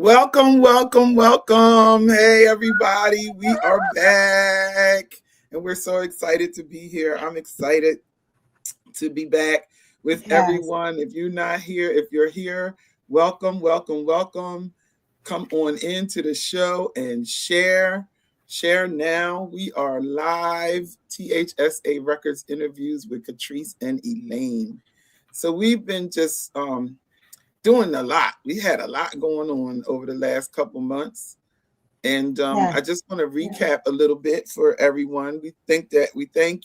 Welcome, welcome, welcome. Hey, everybody. We are back and we're so excited to be here. I'm excited to be back with everyone. If you're not here, if you're here, welcome, welcome, welcome. Come on into the show and share. Share now. We are live T.H.S.A. Records interviews with Katrice and Elaine. So we've been just doing a lot. We had a lot going on over the last couple months. And I just want to recap a little bit for everyone. We thank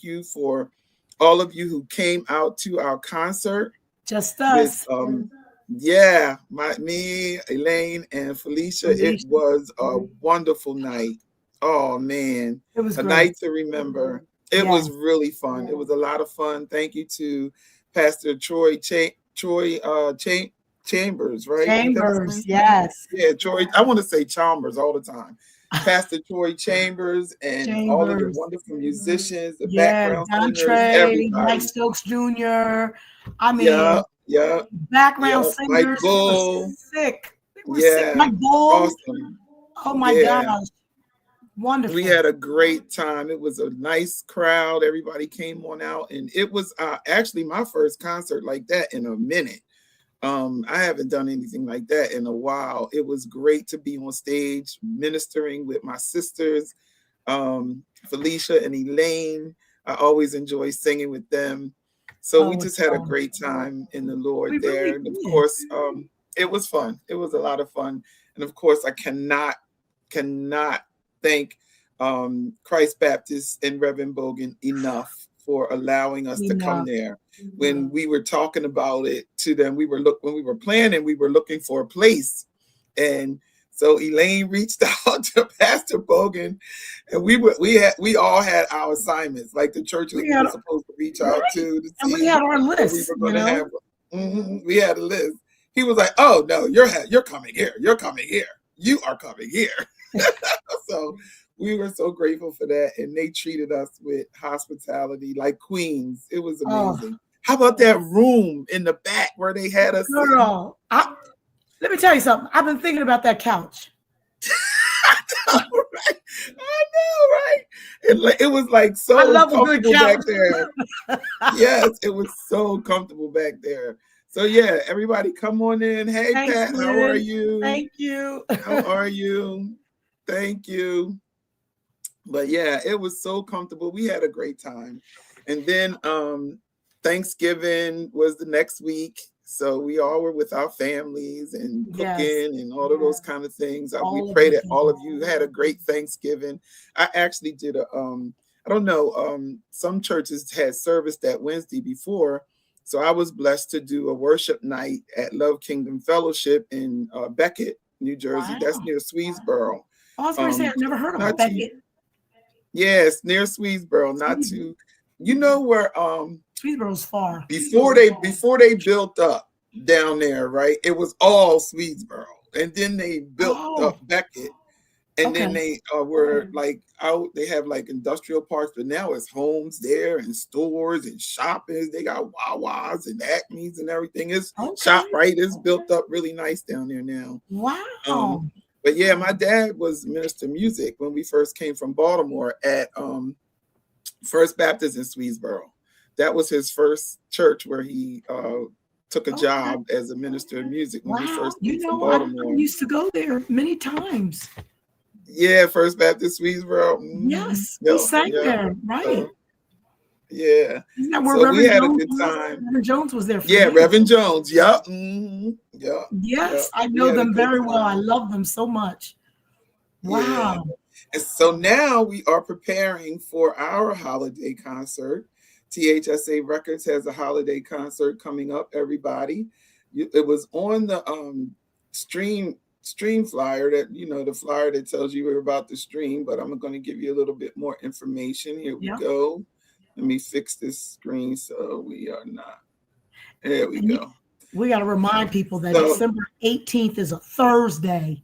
you for all of you who came out to our concert. Just us. With, me, Elaine, and Felicia. It was a wonderful night. Oh man, it was a great. Night to remember. It was really fun. It was a lot of fun. Thank you to Pastor Troy Chambers, right? Chambers, yes. Yeah, Troy. I want to say Chambers all the time. Pastor Troy Chambers and all of the wonderful musicians, the background singers, everybody. Mike Stokes Jr. I mean, background singers. Mike Bull. Were sick. They were sick. Mike Bull. Awesome. Oh my gosh. Wonderful. We had a great time. It was a nice crowd. Everybody came on out, and it was actually my first concert like that in a minute. I haven't done anything like that in a while. It was great to be on stage ministering with my sisters, Felicia and Elaine. I always enjoy singing with them. So we just had a great time in the Lord there. And of course, it was fun. It was a lot of fun. And of course, I cannot thank Christ Baptist and Reverend Bogan enough for allowing us to come there. When we were talking about it to them, when we were planning, we were looking for a place. And so Elaine reached out to Pastor Bogan, and we all had our assignments, like the church was supposed to reach out to and we had our list. We had a list. He was like, "Oh no, you're coming here. You're coming here. You are coming here." So we were so grateful for that, and they treated us with hospitality like queens. It was amazing. How about that room in the back where they had us? Girl, let me tell you something. I've been thinking about that couch. I know, right? It was like so comfortable back there. Yes, it was so comfortable back there. So yeah, everybody come on in. Hey, thanks, Pat, how are you? Thank you. How are you? Thank you. But yeah, it was so comfortable. We had a great time. And then Thanksgiving was the next week. So we all were with our families and cooking and all of those kind of things. We pray that all of you had a great Thanksgiving. I actually did I don't know, some churches had service that Wednesday before. So I was blessed to do a worship night at Love Kingdom Fellowship in Beckett, New Jersey. Wow. That's near Swedesboro. I was going to say, I've never heard of Beckett. Yes, near Swedesboro, not too, you know where Swedesboro's far. Before they built up down there, right? It was all Swedesboro. And then they built up Beckett. And then they were like out, they have like industrial parks, but now it's homes there and stores and shopping. They got Wawas and Acme's and everything. It's ShopRite. It's built up really nice down there now. Wow. But yeah, my dad was minister of music when we first came from Baltimore at First Baptist in Swedesboro. That was his first church where he took a job as a minister of music when we first came from Baltimore. I used to go there many times. Yeah, First Baptist Swedesboro. Yes, we sang there, right? Yeah. Isn't that where Reverend had Jones a good time. Reverend Jones was there. Reverend Jones. Yep. Yes, I know them very well. I love them so much. Wow. Yeah. And so now we are preparing for our holiday concert. T.H.S.A. Records has a holiday concert coming up, everybody. It was on the stream flyer that, the flyer that tells you about the stream, but I'm going to give you a little bit more information. Here we go. Let me fix this screen so we are not. There we go. We got to remind people that December 18th is a Thursday.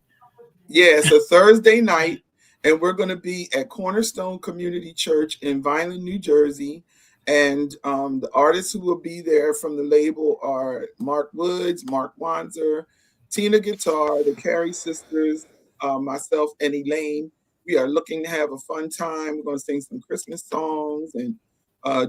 Yeah, it's a Thursday night, and we're going to be at Cornerstone Community Church in Vineland, New Jersey. And the artists who will be there from the label are Mark Woods, Mark Wanzer, Tina guitar, the Carey sisters, myself and Elaine. We are looking to have a fun time. We're going to sing some Christmas songs and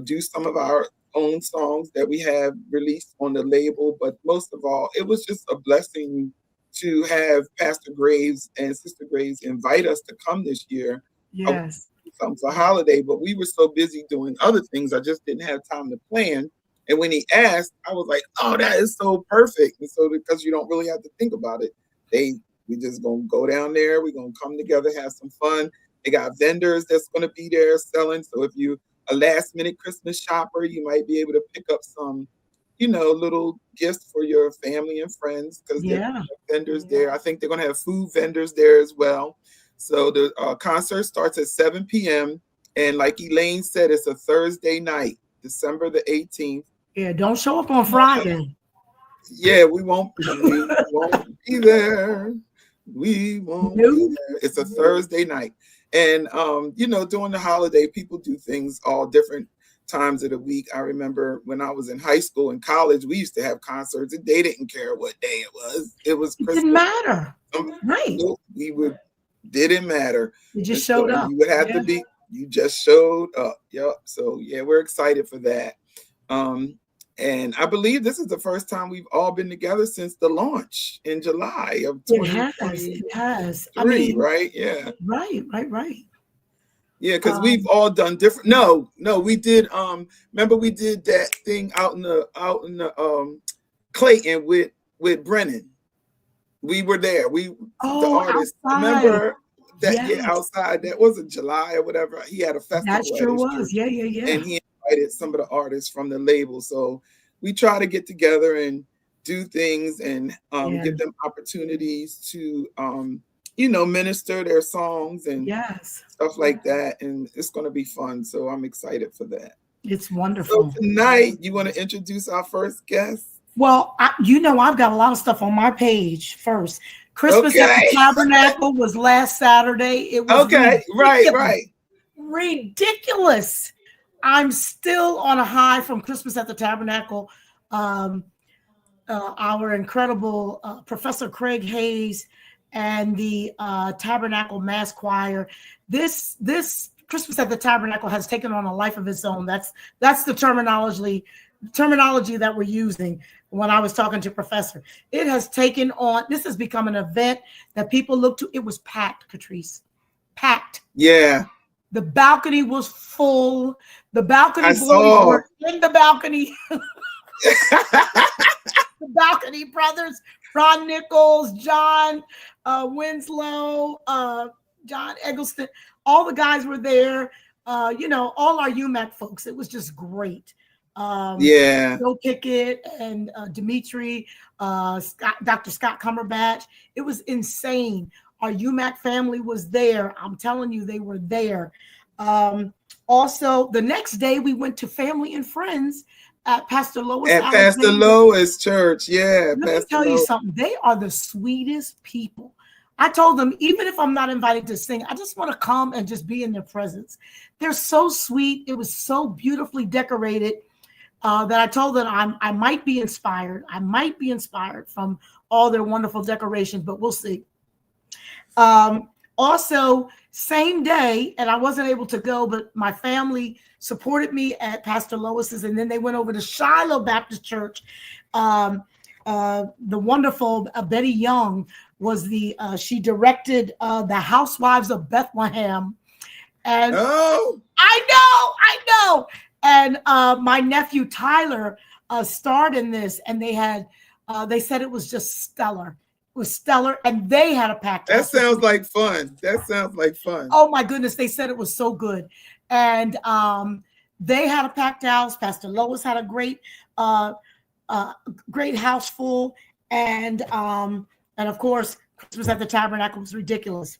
do some of our own songs that we have released on the label. But most of all, it was just a blessing to have Pastor Graves and Sister Graves invite us to come this year. Yes. Something for holiday, but we were so busy doing other things, I just didn't have time to plan. And when he asked, I was like, "Oh, that is so perfect!" And so, because you don't really have to think about it, we just gonna go down there. We're gonna come together, have some fun. They got vendors that's gonna be there selling. So if you a last minute Christmas shopper, you might be able to pick up some, little gifts for your family and friends because there are vendors there. I think they're gonna have food vendors there as well. So the concert starts at 7 p.m. And like Elaine said, it's a Thursday night, December the 18th. Yeah, don't show up on Friday. Yeah, we won't be there. We won't be there. It's a Thursday night. And, during the holiday, people do things all different times of the week. I remember when I was in high school and college, we used to have concerts and they didn't care what day it was. It was Christmas. It didn't matter. Right. Didn't matter. You just showed up. You would have to be, you just showed up. Yep. So yeah, we're excited for that. And I believe this is the first time we've all been together since the launch in July of 2023. It has. Right? Yeah. Right. Yeah, because we've all done different. No, we did. Remember we did that thing out in the Clayton with Brennan. We were there. The artist. Outside. Remember that? Yeah, outside. That wasn't July or whatever. He had a festival. That sure was. Yeah. And he invited some of the artists from the label. So we try to get together and do things and give them opportunities to minister their songs and stuff like that. And it's going to be fun. So I'm excited for that. It's wonderful. So tonight, you want to introduce our first guest? Well, I've got a lot of stuff on my page first. Christmas at the Tabernacle was last Saturday. It was ridiculous. I'm still on a high from Christmas at the Tabernacle. Our incredible Professor Craig Hayes and the Tabernacle Mass Choir. This Christmas at the Tabernacle has taken on a life of its own. That's the terminology that we're using when I was talking to Professor. It has taken on, this has become an event that people look to. It was packed, Katrice. Packed. Yeah. The balcony was full. The balcony boys were in the balcony. The balcony brothers, Ron Nichols, John Winslow, John Eggleston, all the guys were there. All our UMAC folks. It was just great. Joe Pickett and Dimitri, Dr. Scott Cumberbatch. It was insane. Our UMAC family was there. I'm telling you, they were there. Also, the next day we went to family and friends at Pastor Lois. At Pastor Lois Church, yeah. Let me tell you something. They are the sweetest people. I told them, even if I'm not invited to sing, I just want to come and just be in their presence. They're so sweet. It was so beautifully decorated. That I told them I might be inspired. I might be inspired from all their wonderful decorations, but we'll see. Also, same day, and I wasn't able to go, but my family supported me at Pastor Lois's, and then they went over to Shiloh Baptist Church. The wonderful Betty Young was she directed the Housewives of Bethlehem. And I know. And my nephew Tyler starred in this, and they said it was just stellar. It was stellar, and they had a packed house. That sounds like fun. Oh my goodness, they said it was so good, and they had a packed house. Pastor Lois had a great house full, and of course, Christmas at the Tabernacle was ridiculous.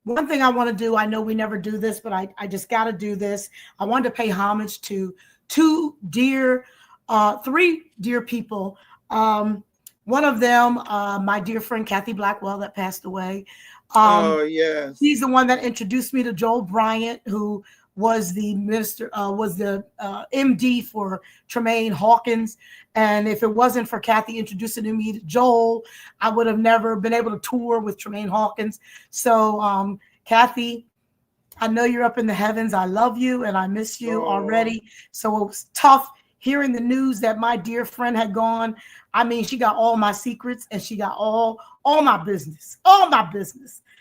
One thing I want to do, I know we never do this, but I just got to do this. I wanted to pay homage to three dear people. One of them, my dear friend, Kathy Blackwell, that passed away. Yes. She's the one that introduced me to Joel Bryant, who was the minister, was the MD for Tremaine Hawkins. And if it wasn't for Kathy introducing me to Joel, I would have never been able to tour with Tremaine Hawkins. So Kathy, I know you're up in the heavens. I love you and I miss you already. So it was tough hearing the news that my dear friend had gone. I mean, she got all my secrets and she got all my business,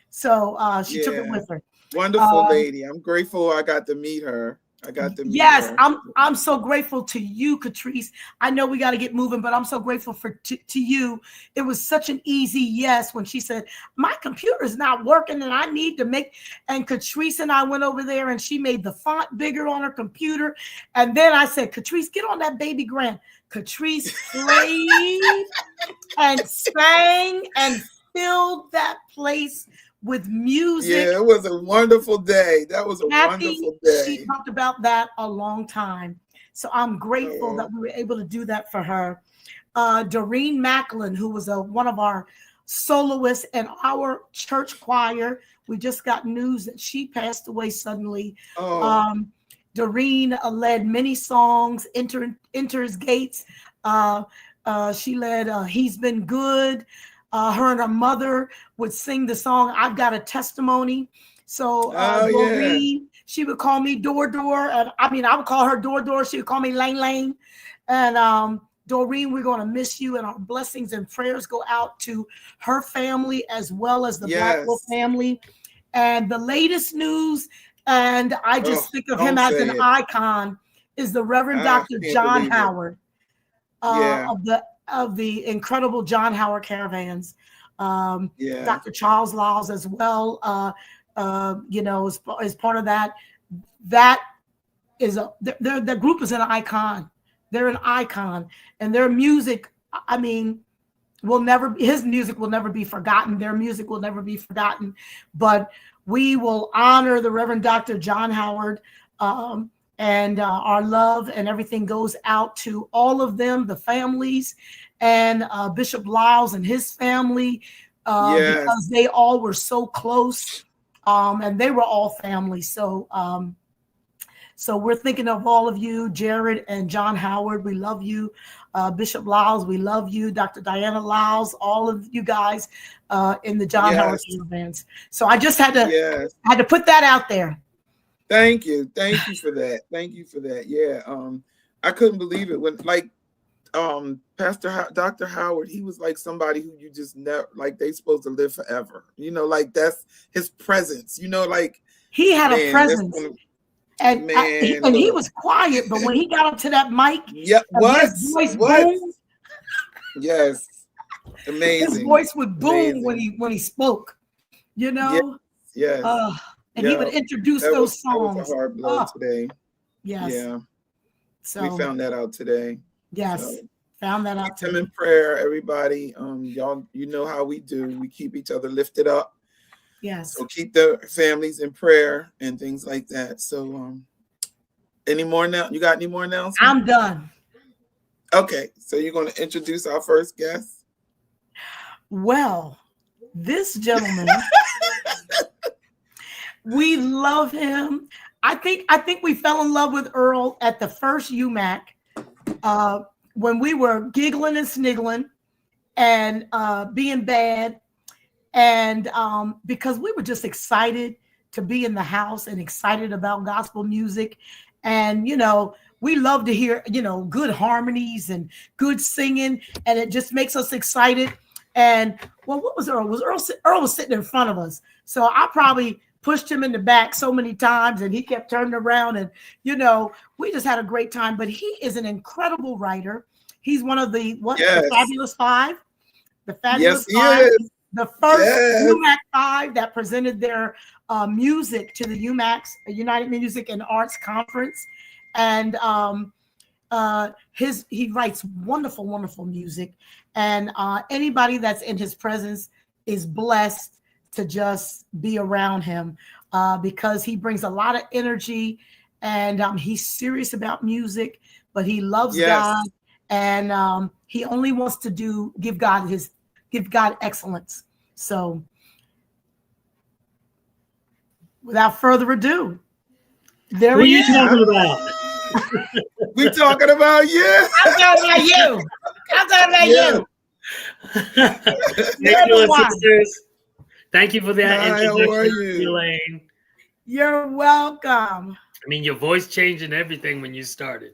So she took it with her. Wonderful lady. I'm grateful I got to meet her. Yes, I'm so grateful to you, Katrice. I know we got to get moving, but I'm so grateful to you. It was such an easy yes when she said, my computer is not working and I need to make, and Katrice and I went over there and she made the font bigger on her computer. And then I said, Katrice, get on that baby grand. Katrice played and sang and filled that place with music. Yeah, it was a wonderful day. That was a wonderful day. She talked about that a long time. So I'm grateful that we were able to do that for her. Doreen Macklin, who was one of our soloists in our church choir. We just got news that she passed away suddenly. Doreen led many songs, Enters Gates. She led He's Been Good. Her and her mother would sing the song I've Got a Testimony. So Doreen, she would call me Door. And I would call her Door. She would call me Lane. And Doreen, we're going to miss you. And our blessings and prayers go out to her family as well as the Blackwell family. And the latest news, and I just think of him as an icon, is the Reverend Dr. John Howard of the incredible John Howard Caravans. Dr. Charles Lyles as well, is part of that. That is the group is an icon. They're an icon, and their music, his music will never be forgotten. Their music will never be forgotten, but we will honor the Reverend Dr. John Howard, and our love and everything goes out to all of them, the families, and Bishop Lyles and his family, because they all were so close, and they were all family. So we're thinking of all of you, Jared and John Howard. We love you. Bishop Lyles, we love you. Dr. Diana Lyles, all of you guys in the John Howard Caravans. So I just had to put that out there. Thank you for that. Yeah, I couldn't believe it when Dr. Howard, he was like somebody who you just never, they supposed to live forever. That's his presence. He had a presence. And he was quiet, but when he got up to that mic, his voice boomed. Yes, amazing. His voice would boom when he spoke. Yes. And he would introduce those songs. That was a hard blow today. Yes. Yeah. So we found that out today. Yes. Found that out. Keep them in prayer, everybody. Y'all, you know how we do. We keep each other lifted up. Yes. So keep the families in prayer and things like that. So any more now? You got any more announcements? I'm done. Okay. So you're going to introduce our first guest? Well, this gentleman, we love him. I think we fell in love with Earl at the first UMAC when we were giggling and sniggling and being bad. And because we were just excited to be in the house and excited about gospel music. And, we love to hear, good harmonies and good singing. And it just makes us excited. And what was Earl? Earl was sitting in front of us. So I probably pushed him in the back so many times and he kept turning around and, we just had a great time. But he is an incredible writer. He's one of the Fabulous Five. The Fabulous Five. Is. The first UMAC 5 that presented their music to the UMAC's United Music and Arts Conference. And he writes wonderful, wonderful music. And anybody that's in his presence is blessed to just be around him because he brings a lot of energy and he's serious about music, but he loves God. And he only wants to give God excellence. So without further ado, There Who he you is. talking about? We talking about you. I'm talking about you. I'm talking about Yeah. you. Thank you, sisters. Thank you for that Hi, how are introduction, you? Elaine. You're welcome. I mean, your voice changed and everything when you started.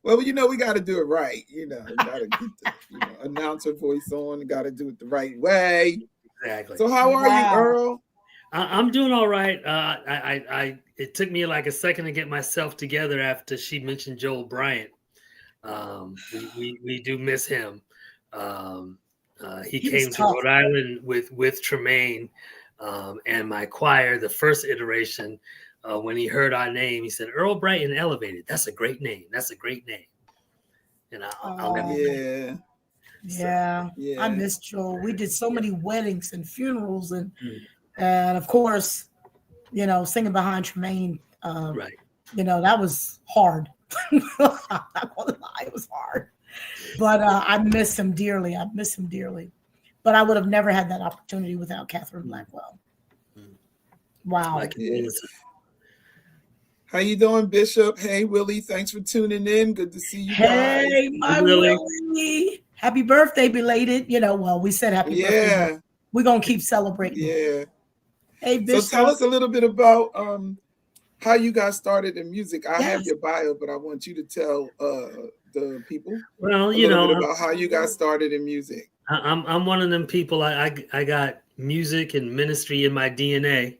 Well, you know, we got to do it right. You know, got to get the announcer voice on. Got to do it the right way. Exactly. So, how are you, Earl? I'm doing all right. It took me like a second to get myself together after she mentioned Joel Bryant. We do miss him. He came to Rhode Island with Tremaine and my choir, the first iteration. When he heard our name, he said, "Earl Bright and Elevated. That's a great name. That's a great name." And I'll never forget. Yeah. I miss Joel. We did so many weddings and funerals and of course, singing behind Tremaine. Right. That was hard. I'm not gonna lie, it was hard. But I miss him dearly. But I would have never had that opportunity without Catherine Blackwell. Wow. How you doing, Bishop? Hey, Willie. Thanks for tuning in. Good to see you guys. Hey, my Willie. Happy birthday, belated. We said happy birthday. We're going to keep celebrating. Yeah. Hey, Bishop. So tell us a little bit about how you guys started in music. I have your bio, but I want you to tell the people a little bit about how you guys started in music. I'm one of them people. I got music and ministry in my DNA.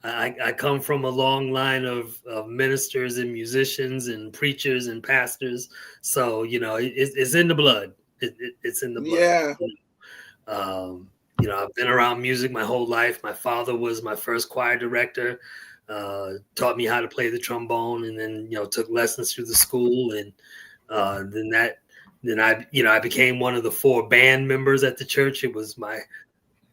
I come from a long line of ministers and musicians and preachers and pastors. So, it's in the blood. It's in the blood. Yeah. I've been around music my whole life. My father was my first choir director, taught me how to play the trombone, and then, took lessons through the school. And then I became one of the 4 band members at the church. It was my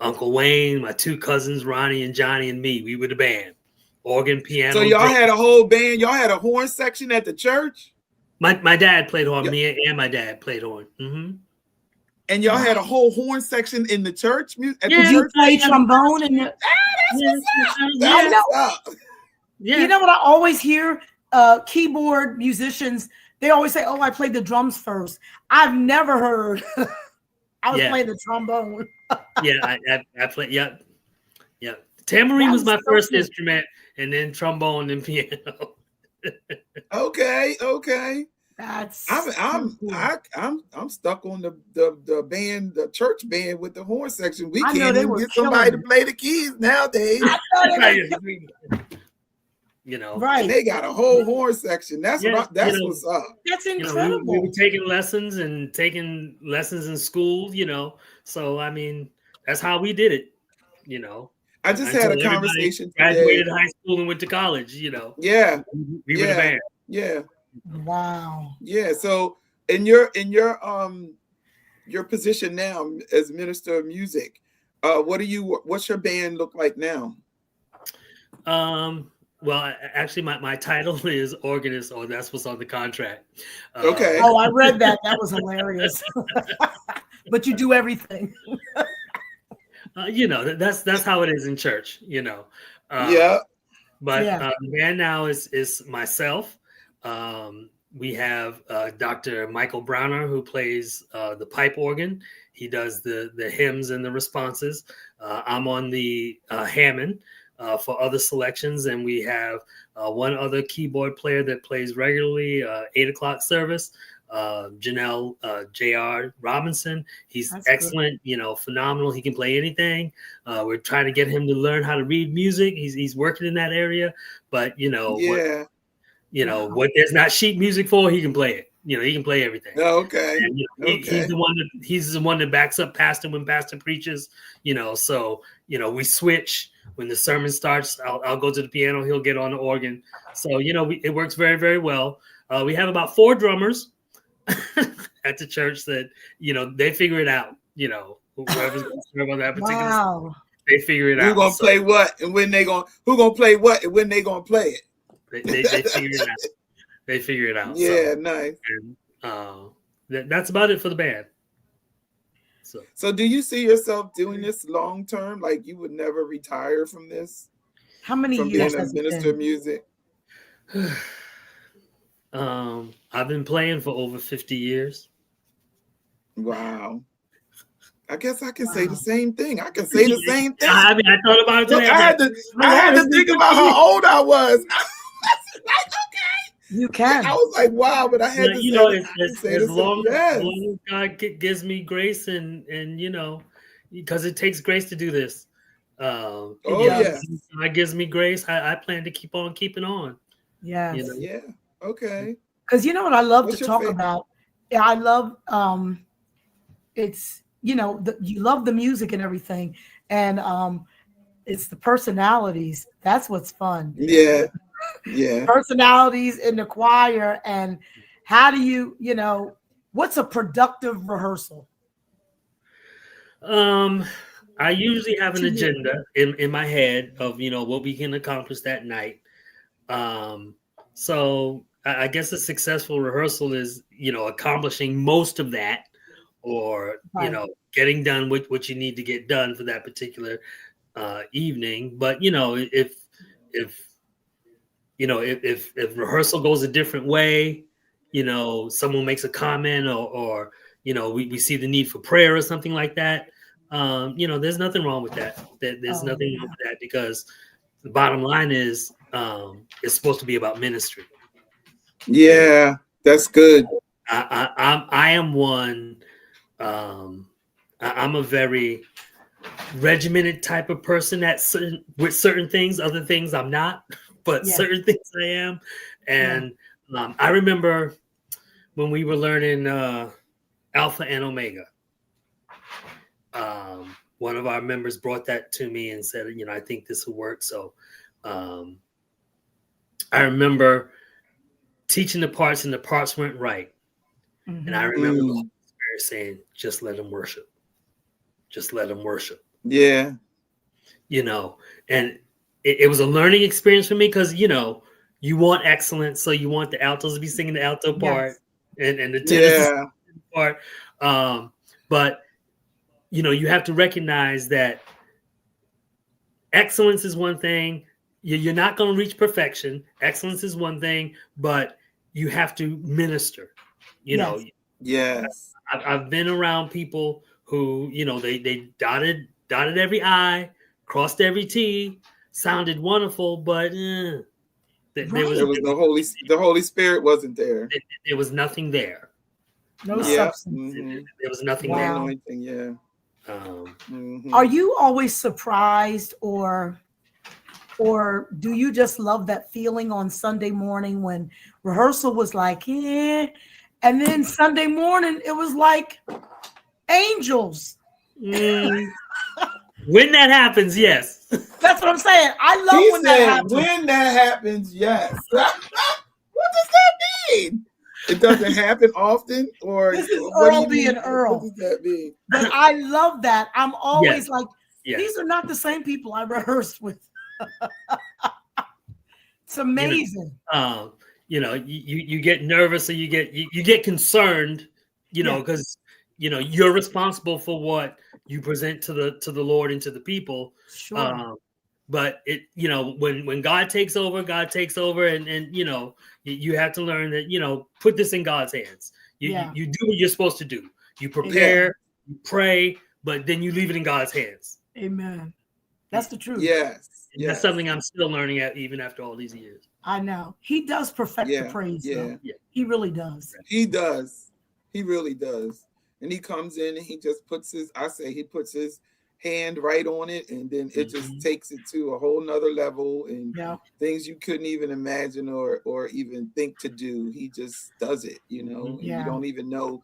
Uncle Wayne, my 2 cousins, Ronnie and Johnny, and me. We were the band. Organ, piano. So y'all had a whole band. Y'all had a horn section at the church? My dad played horn. Me and my dad played horn. Mm-hmm. And y'all had a whole horn section in the church? Did you play trombone? You know what I always hear? Keyboard musicians, they always say, "Oh, I played the drums first." I've never heard I was playing the trombone. I played. Yeah. Tambourine was my first instrument, and then trombone and piano. Okay. That's I'm stuck on the band, the church band with the horn section. We can't even get somebody to play the keys nowadays. Right? And they got a whole horn section. That's what's up. That's incredible. We were taking lessons in school. So I mean, that's how we did it. I just had a conversation. Graduated high school and went to college. Yeah. We were the band. Yeah. Wow. Yeah. So in your position now as minister of music, what's your band look like now? Well, actually, my title is organist, or that's what's on the contract. Okay. Oh, I read that. That was hilarious. But you do everything. That's how it is in church. Yeah. But the band now is myself. We have Dr. Michael Browner, who plays the pipe organ. He does the hymns and the responses. I'm on the Hammond for other selections, and we have one other keyboard player that plays regularly 8:00 service. Janelle J.R. Robinson. He's excellent, phenomenal. He can play anything. We're trying to get him to learn how to read music. He's working in that area, but what there's not sheet music for, he can play it. He can play everything. Okay. And, he's the one that backs up Pastor when Pastor preaches. So we switch when the sermon starts. I'll go to the piano. He'll get on the organ. So it works very, very well. We have about 4 drummers at the church that they figure it out. Whoever's going to serve on that particular, they figure it out. Who's gonna play what and when they gonna? Who gonna play what and when they gonna play it? They figure it out. They figure it out. Yeah, nice. And, that's about it for the band. So do you see yourself doing this long term? Like you would never retire from this? How many From years being a has it minister of been? music? I've been playing for over 50 years. Wow. I guess I can say the Wow. same thing. I can say the same thing. I mean, I thought about it Look, today. I had to think about how old I was. Like, okay. You can. I was like, wow, but I had to say as long yes. as God gives me grace and because it takes grace to do this. Yes. God gives me grace. I plan to keep on keeping on. Yes. Yeah. Okay. Because you know what I love What's to your talk favorite? about? Yeah, I love it's you love the music and everything, and it's the personalities. That's what's fun. Yeah. Yeah. Personalities in the choir, and how do you what's a productive rehearsal? I usually have an agenda in my head of what we can accomplish that night. So I guess a successful rehearsal is accomplishing most of that, or Right. getting done with what you need to get done for that particular evening. But if rehearsal goes a different way, someone makes a comment or we see the need for prayer or something like that. There's nothing wrong with that. There's nothing wrong with that, because the bottom line is it's supposed to be about ministry. Yeah, that's good. I am one. I'm a very regimented type of person with certain things. Other things I'm not, but certain things I am. And I remember when we were learning Alpha and Omega. One of our members brought that to me and said, I think this will work. So I remember teaching the parts, and the parts weren't right. Mm-hmm. And I remember the Holy Spirit saying, just let him worship. Just let him worship. Yeah. And it was a learning experience for me, because, you want excellence. So you want the altos to be singing the alto part and the tenors part. But, you have to recognize that excellence is one thing. You're not going to reach perfection. Excellence is one thing, but you have to minister. Yes. I've been around people who, they dotted every I, crossed every T, sounded wonderful, but the Holy Spirit wasn't there. There was nothing there. No substance. Mm-hmm. There was nothing there. Anointing, yeah. Are you always surprised, or do you just love that feeling on Sunday morning when rehearsal was like, and then Sunday morning it was like angels? When that happens, yes. That's what I'm saying. I love when that happens. When that happens, yes. What does that mean? It doesn't happen often, or this is Earl being Earl. What does that mean? But I love that. I'm always like, these are not the same people I rehearsed with. It's amazing. You get nervous, or you get concerned, because you're responsible for what you present to the Lord and to the people. Sure. But when God takes over, and you have to learn that, put this in God's hands. You do what you're supposed to do. You prepare, you pray, but then you leave it in God's hands. Amen. That's the truth. Yes. That's something I'm still learning even after all these years. I know. He does perfect the praise. Yeah. He really does. He does. He really does. And he comes in and he just puts his hand right on it, and then it just takes it to a whole nother level, and things you couldn't even imagine or even think to do. He just does it, and you don't even know.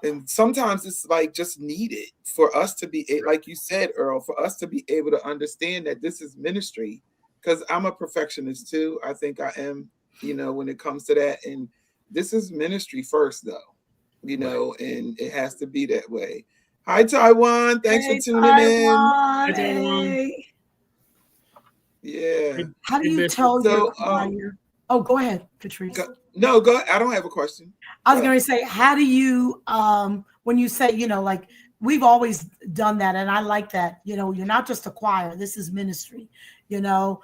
And sometimes it's like just needed for us to be, like you said, Earl, for us to be able to understand that this is ministry, because I'm a perfectionist too. I think I am, when it comes to that. And this is ministry first, though, and it has to be that way. Hi, Taiwan. Thanks for tuning in. Hey. Yeah. How do you tell your choir? Go ahead, Katrice. No, go ahead. I don't have a question. I was going to say, how do you, when you say, like we've always done that, and I like that. You know, you're not just a choir. This is ministry. You know,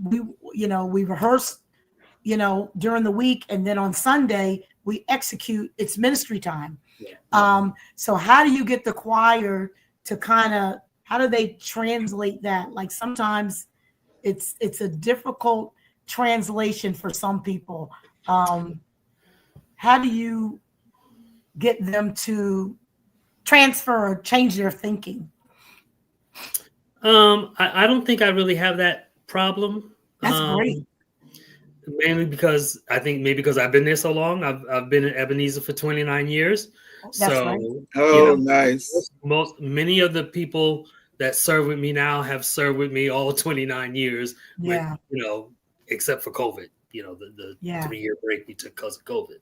we rehearse, you know, during the week, and then on Sunday we execute. It's ministry time. Yeah. So how do you get the choir to how do they translate that? Like sometimes it's a difficult translation for some people. How do you get them to transfer or change their thinking? I don't think I really have that problem. That's great. Mainly because I think maybe because I've been there so long. I've been at Ebenezer for 29 years. That's so right. Nice. Many of the people that serve with me now have served with me all 29 years. Yeah. With, you know, except for COVID. You know, the 3-year break we took because of COVID.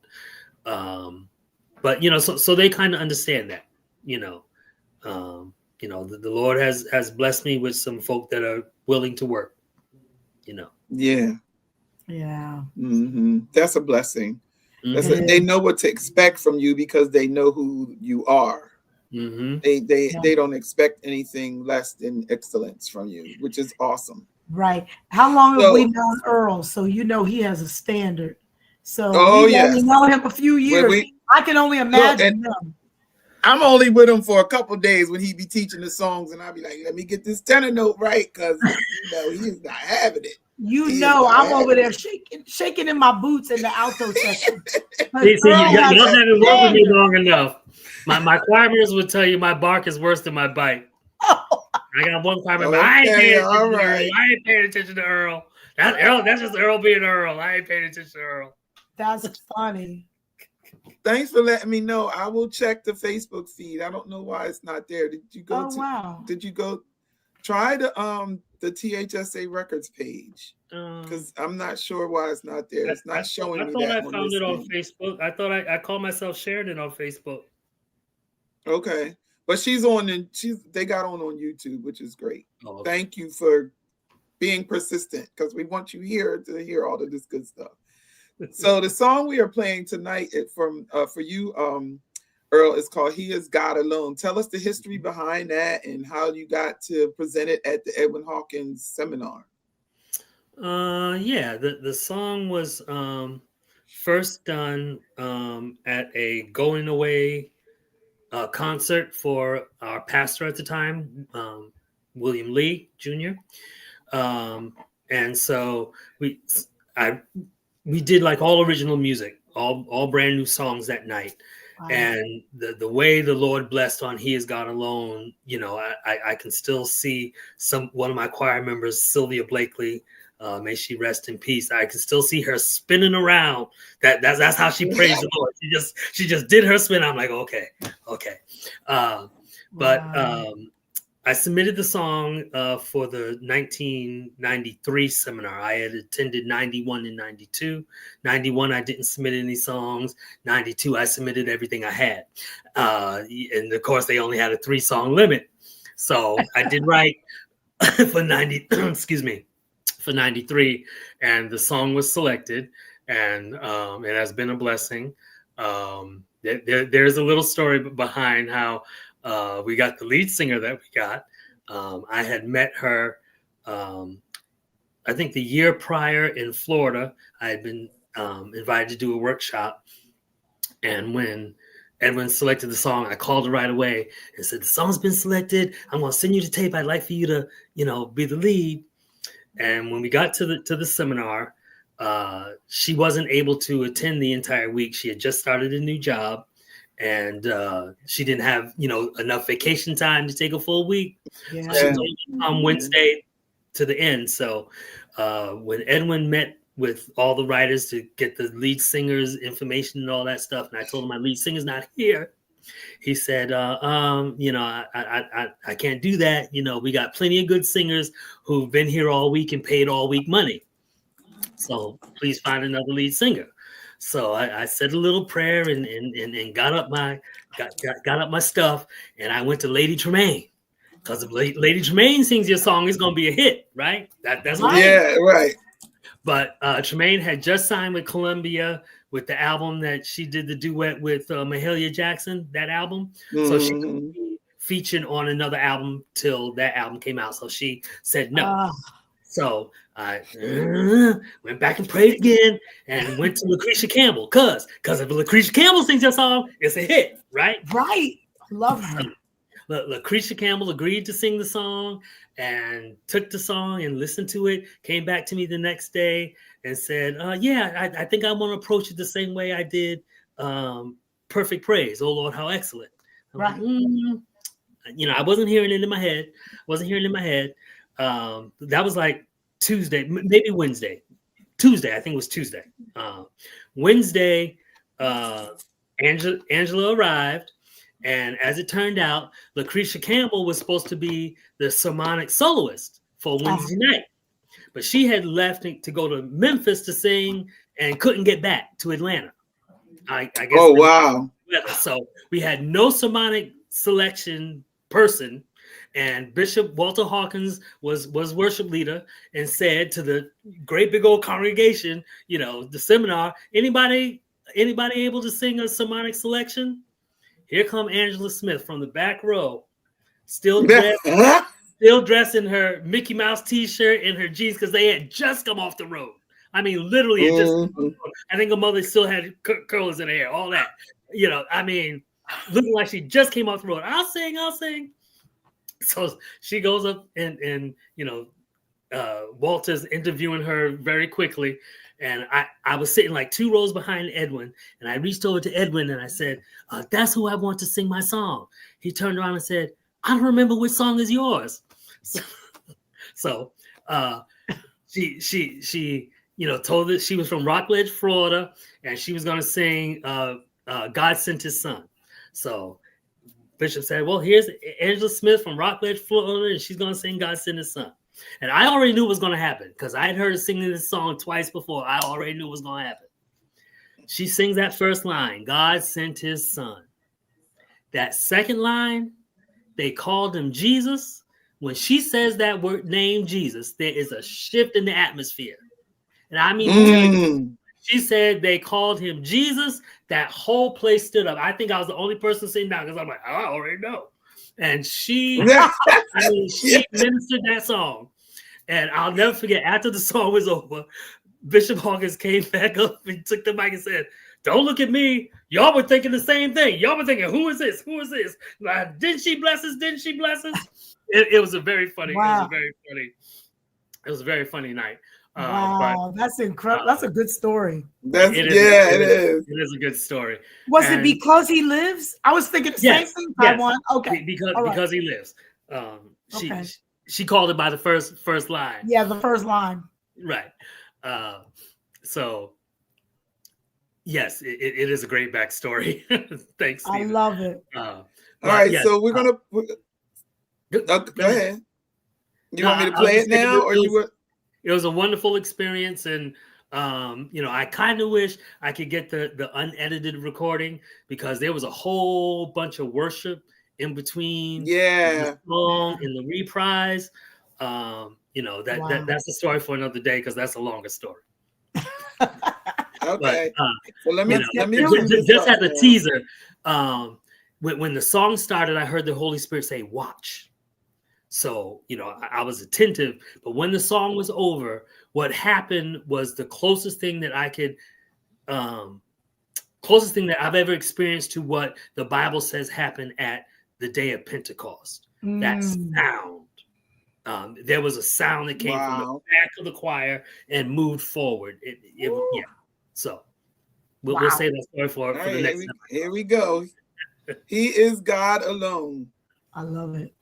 But you know, so they kind of understand that. You know, the Lord has blessed me with some folk that are willing to work. You know. Yeah. Yeah. Mm-hmm. That's a blessing. They know what to expect from you because they know who you are. Mm-hmm. They don't expect anything less than excellence from you, which is awesome. Right. How long have we known Earl? So you know he has a standard. So we've only known him a few years. I can only imagine him. I'm only with him for a couple days when he be teaching the songs, and I'll be like, let me get this tenor note right, because you know he's not having it. I'm over there shaking in my boots in the alto section. See, you haven't worked with me long enough. My choir members would tell you my bark is worse than my bite. Oh. I got one choir member. I ain't paying attention to Earl. That's Earl. That's just Earl being Earl. I ain't paying attention to Earl. That's funny. Thanks for letting me know. I will check the Facebook feed. I don't know why it's not there. Did you go Did you go try the T.H.S.A. records page? Because I'm not sure why it's not there. It's not showing me that. I thought I found it on Facebook. I thought I called myself sharing it on Facebook. Okay. But they got on YouTube, which is great. Oh, okay. Thank you for being persistent, because we want you here to hear all of this good stuff. So the song we are playing tonight for you, Earl, is called "He Is God Alone." Tell us the history behind that and how you got to present it at the Edwin Hawkins seminar. The song was first done at a going away concert for our pastor at the time, William Lee Jr. And so we did like all original music, all brand new songs that night. Wow. And the way the Lord blessed on "He Is God Alone," you know, I can still see one of my choir members, Sylvia Blakely, may she rest in peace. I can still see her spinning around. That's how she praised the Lord. She just did her spin. I'm like, okay. I submitted the song for the 1993 seminar. I had attended 91 and 92. 91, I didn't submit any songs. 92, I submitted everything I had. And of course, they only had a 3-song limit. So I did write for 93, and the song was selected, and it has been a blessing. There's a little story behind how we got the lead singer that we got. I had met her, I think the year prior in Florida. I had been invited to do a workshop. And when Edwin selected the song, I called her right away and said, "The song's been selected. I'm going to send you the tape. I'd like for you to, be the lead." And when we got to the seminar, she wasn't able to attend the entire week. She had just started a new job. And she didn't have, enough vacation time to take a full week. Yeah. So she told me to come Wednesday to the end. So when Edwin met with all the writers to get the lead singer's information and all that stuff, and I told him my lead singer's not here, he said, I can't do that. We got plenty of good singers who've been here all week and paid all week money. So please find another lead singer. So I said a little prayer and got up my stuff, and I went to Lady Tremaine, because if Lady Tremaine sings your song, it's gonna be a hit, right? That's what right. But Tremaine had just signed with Columbia. with the album that she did the duet with Mahalia Jackson, that album. Mm-hmm. So she couldn't be featured on another album till that album came out. So she said no. So I went back and prayed again and went to Lucretia Campbell because if Lucretia Campbell sings your song, it's a hit, right? Right. Love her. Lucretia Campbell agreed to sing the song and took the song and listened to it, came back to me the next day and said, I think I want to approach it the same way I did Perfect Praise. Oh, Lord, how excellent. Right. I wasn't hearing it in my head. That was like Tuesday, maybe Wednesday. Tuesday, I think it was Tuesday. Wednesday, Angela arrived. And as it turned out, Lucretia Campbell was supposed to be the sermonic soloist for Wednesday night. But she had left to go to Memphis to sing and couldn't get back to Atlanta. I guess. Oh, wow. So we had no sermonic selection person. And Bishop Walter Hawkins was worship leader and said to the great big old congregation, the seminar, anybody able to sing a sermonic selection? Here come Angela Smith from the back row, still dressed in her Mickey Mouse T-shirt and her jeans because they had just come off the road. I mean, literally, I think her mother still had curlers in her hair, all that. Looking like she just came off the road. I'll sing. So she goes up and Walter's interviewing her very quickly. And I was sitting like 2 rows behind Edwin, and I reached over to Edwin and I said, that's who I want to sing my song. He turned around and said, I don't remember which song is yours. So she told us she was from Rockledge, Florida, and she was going to sing God Sent His Son. So Bishop said, well, here's Angela Smith from Rockledge, Florida, and she's going to sing God Sent His Son. And I already knew what was going to happen because I had heard her singing this song twice before. I already knew what was going to happen. She sings that first line, God sent his son. That second line, they called him Jesus. When she says that word name Jesus, there is a shift in the atmosphere. And I mean, she said they called him Jesus. That whole place stood up. I think I was the only person sitting down because I'm like, I already know. And she ministered that song. And I'll never forget, after the song was over, Bishop Hawkins came back up and took the mic and said, don't look at me. Y'all were thinking the same thing. Y'all were thinking, who is this? Who is this? Like, didn't she bless us? Didn't she bless us? It was a very funny, wow. It was a very funny night. Wow, that's incredible. That's a good story. It is. It is a good story. Was it because he lives? I was thinking the same thing. Yes. Okay. Because he lives. She called it by the first line. Yeah, the first line. Right. So yes, it is a great backstory. Thanks, Stephen. I love it. All right, yes, so we're gonna go ahead. You want me to play it now, or you would? It was a wonderful experience, and I kind of wish I could get the unedited recording because there was a whole bunch of worship in between the song and the reprise. That's a story for another day because that's a longer story. Okay. Well, let me just as a teaser. When the song started, I heard the Holy Spirit say, "Watch." So, I was attentive, but when the song was over, what happened was the closest thing that I've ever experienced to what the Bible says happened at the day of Pentecost. That sound. There was a sound that came from the back of the choir and moved forward. So we'll say that story for the next time. Here we go. He is God alone. I love it.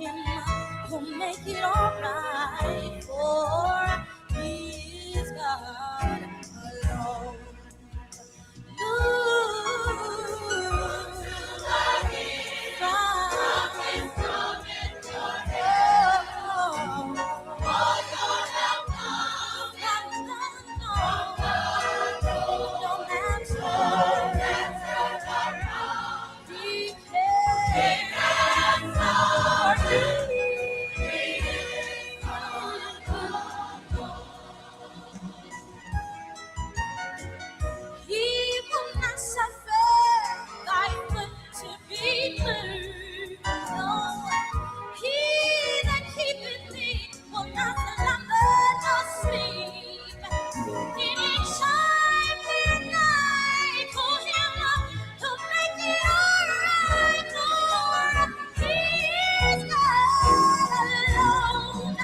him who'll make it all right, for he is God alone. He will not suffer thy foot to be moved. No, he that keepeth thee will not slumber nor sleep. Any time in night for him to make it all right. Lord, he is God alone.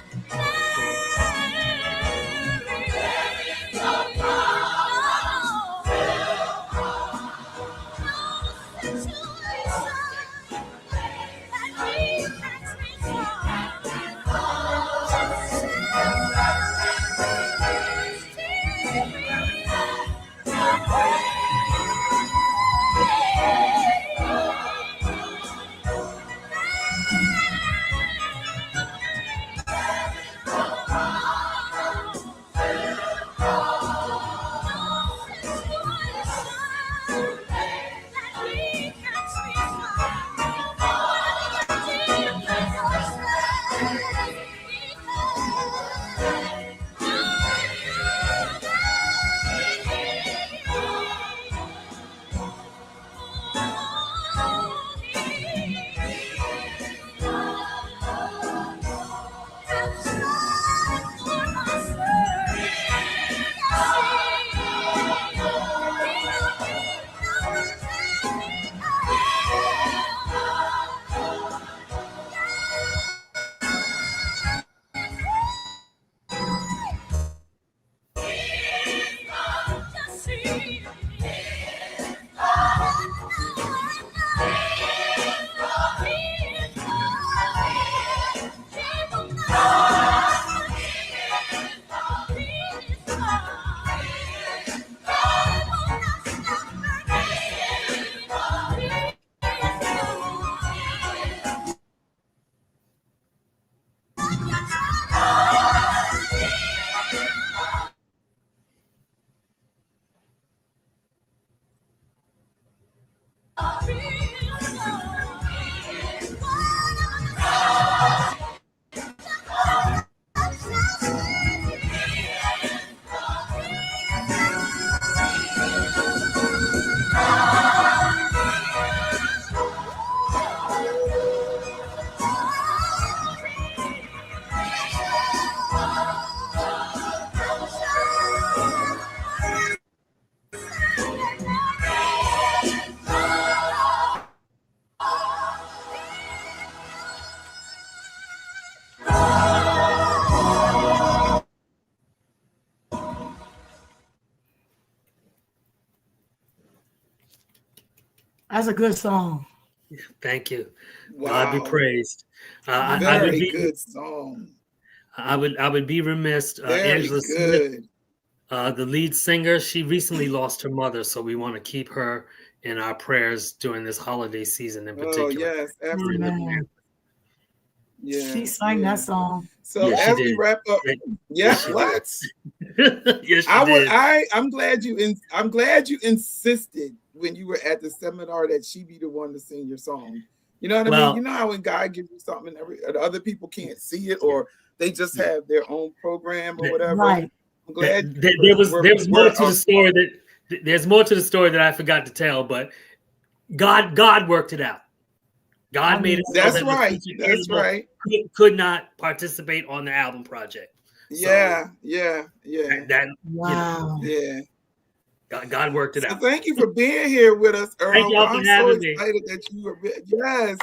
That's a good song. Thank you. Wow. God be praised. Very good song. I would be remiss. Very Angela good. Smith, the lead singer, she recently lost her mother, so we want to keep her in our prayers during this holiday season in particular. Oh, yes, absolutely. Yeah, she sang that song. So yes, as we wrap up, yes, what? Yes, she did. I'm glad you insisted when you were at the seminar that she be the one to sing your song. You know what I mean? You know how when God gives you something, other people can't see it, or they just have their own program or whatever. Right. I'm glad there was more to the story there's more to the story that I forgot to tell, but God worked it out. God made it so that's that right. That's right. Could not participate on the album project. Yeah. Wow. Yeah. God worked it out. Thank you for being here with us, Earl. Thank y'all for having me. I'm so excited that you were. Yes.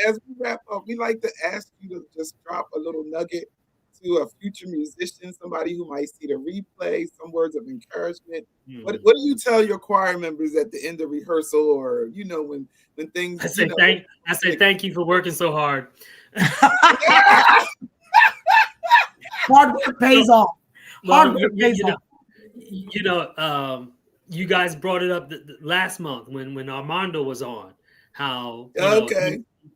As we wrap up, we like to ask you to just drop a little nugget to a future musician, somebody who might see the replay, some words of encouragement. What do you tell your choir members at the end of rehearsal, or when things? I say thank you for working so hard. Hard work pays off. Hard work pays off. You guys brought it up last month when Armando was on. How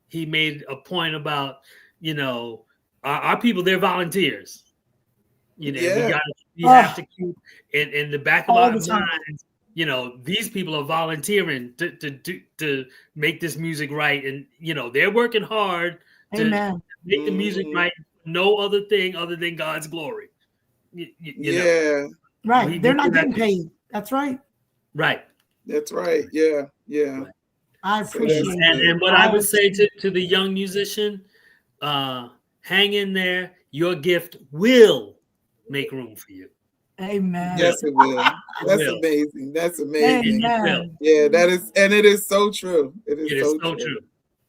he made a point about our people. They're volunteers. We have to keep in the back of our minds. These people are volunteering to make this music right, and they're working hard to make the music right. No other thing other than God's glory. Right. They're not getting paid. That's right. Right. That's right. Yeah. Right. I appreciate it. And what I would say to the young musician, hang in there. Your gift will make room for you. Amen. Yes, it will. That's amazing. That's amazing. Amen. Yeah, that is, and it is so true. It is so true.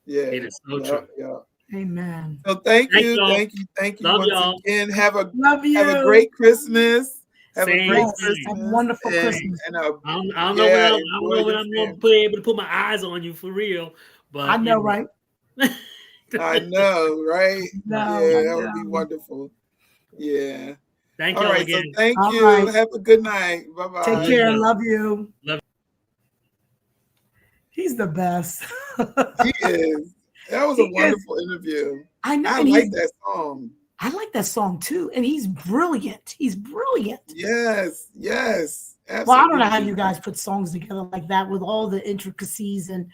Yeah, it is so true. Yeah. Amen. So thank you Love once y'all. again. Have a great Christmas. Have a great Christmas. Have a wonderful Christmas. I don't know when I'm going to be able to put my eyes on you for real. But I know, right? I know, right? No, yeah, that would be wonderful. Yeah. Thank you again. So thank you. Right. Have a good night. Bye-bye. Take care. Love you. He's the best. He is. That was a wonderful interview. I know. I like that song. I like that song too. And he's brilliant. He's brilliant. Yes. Absolutely. Well, I don't know how you guys put songs together like that with all the intricacies and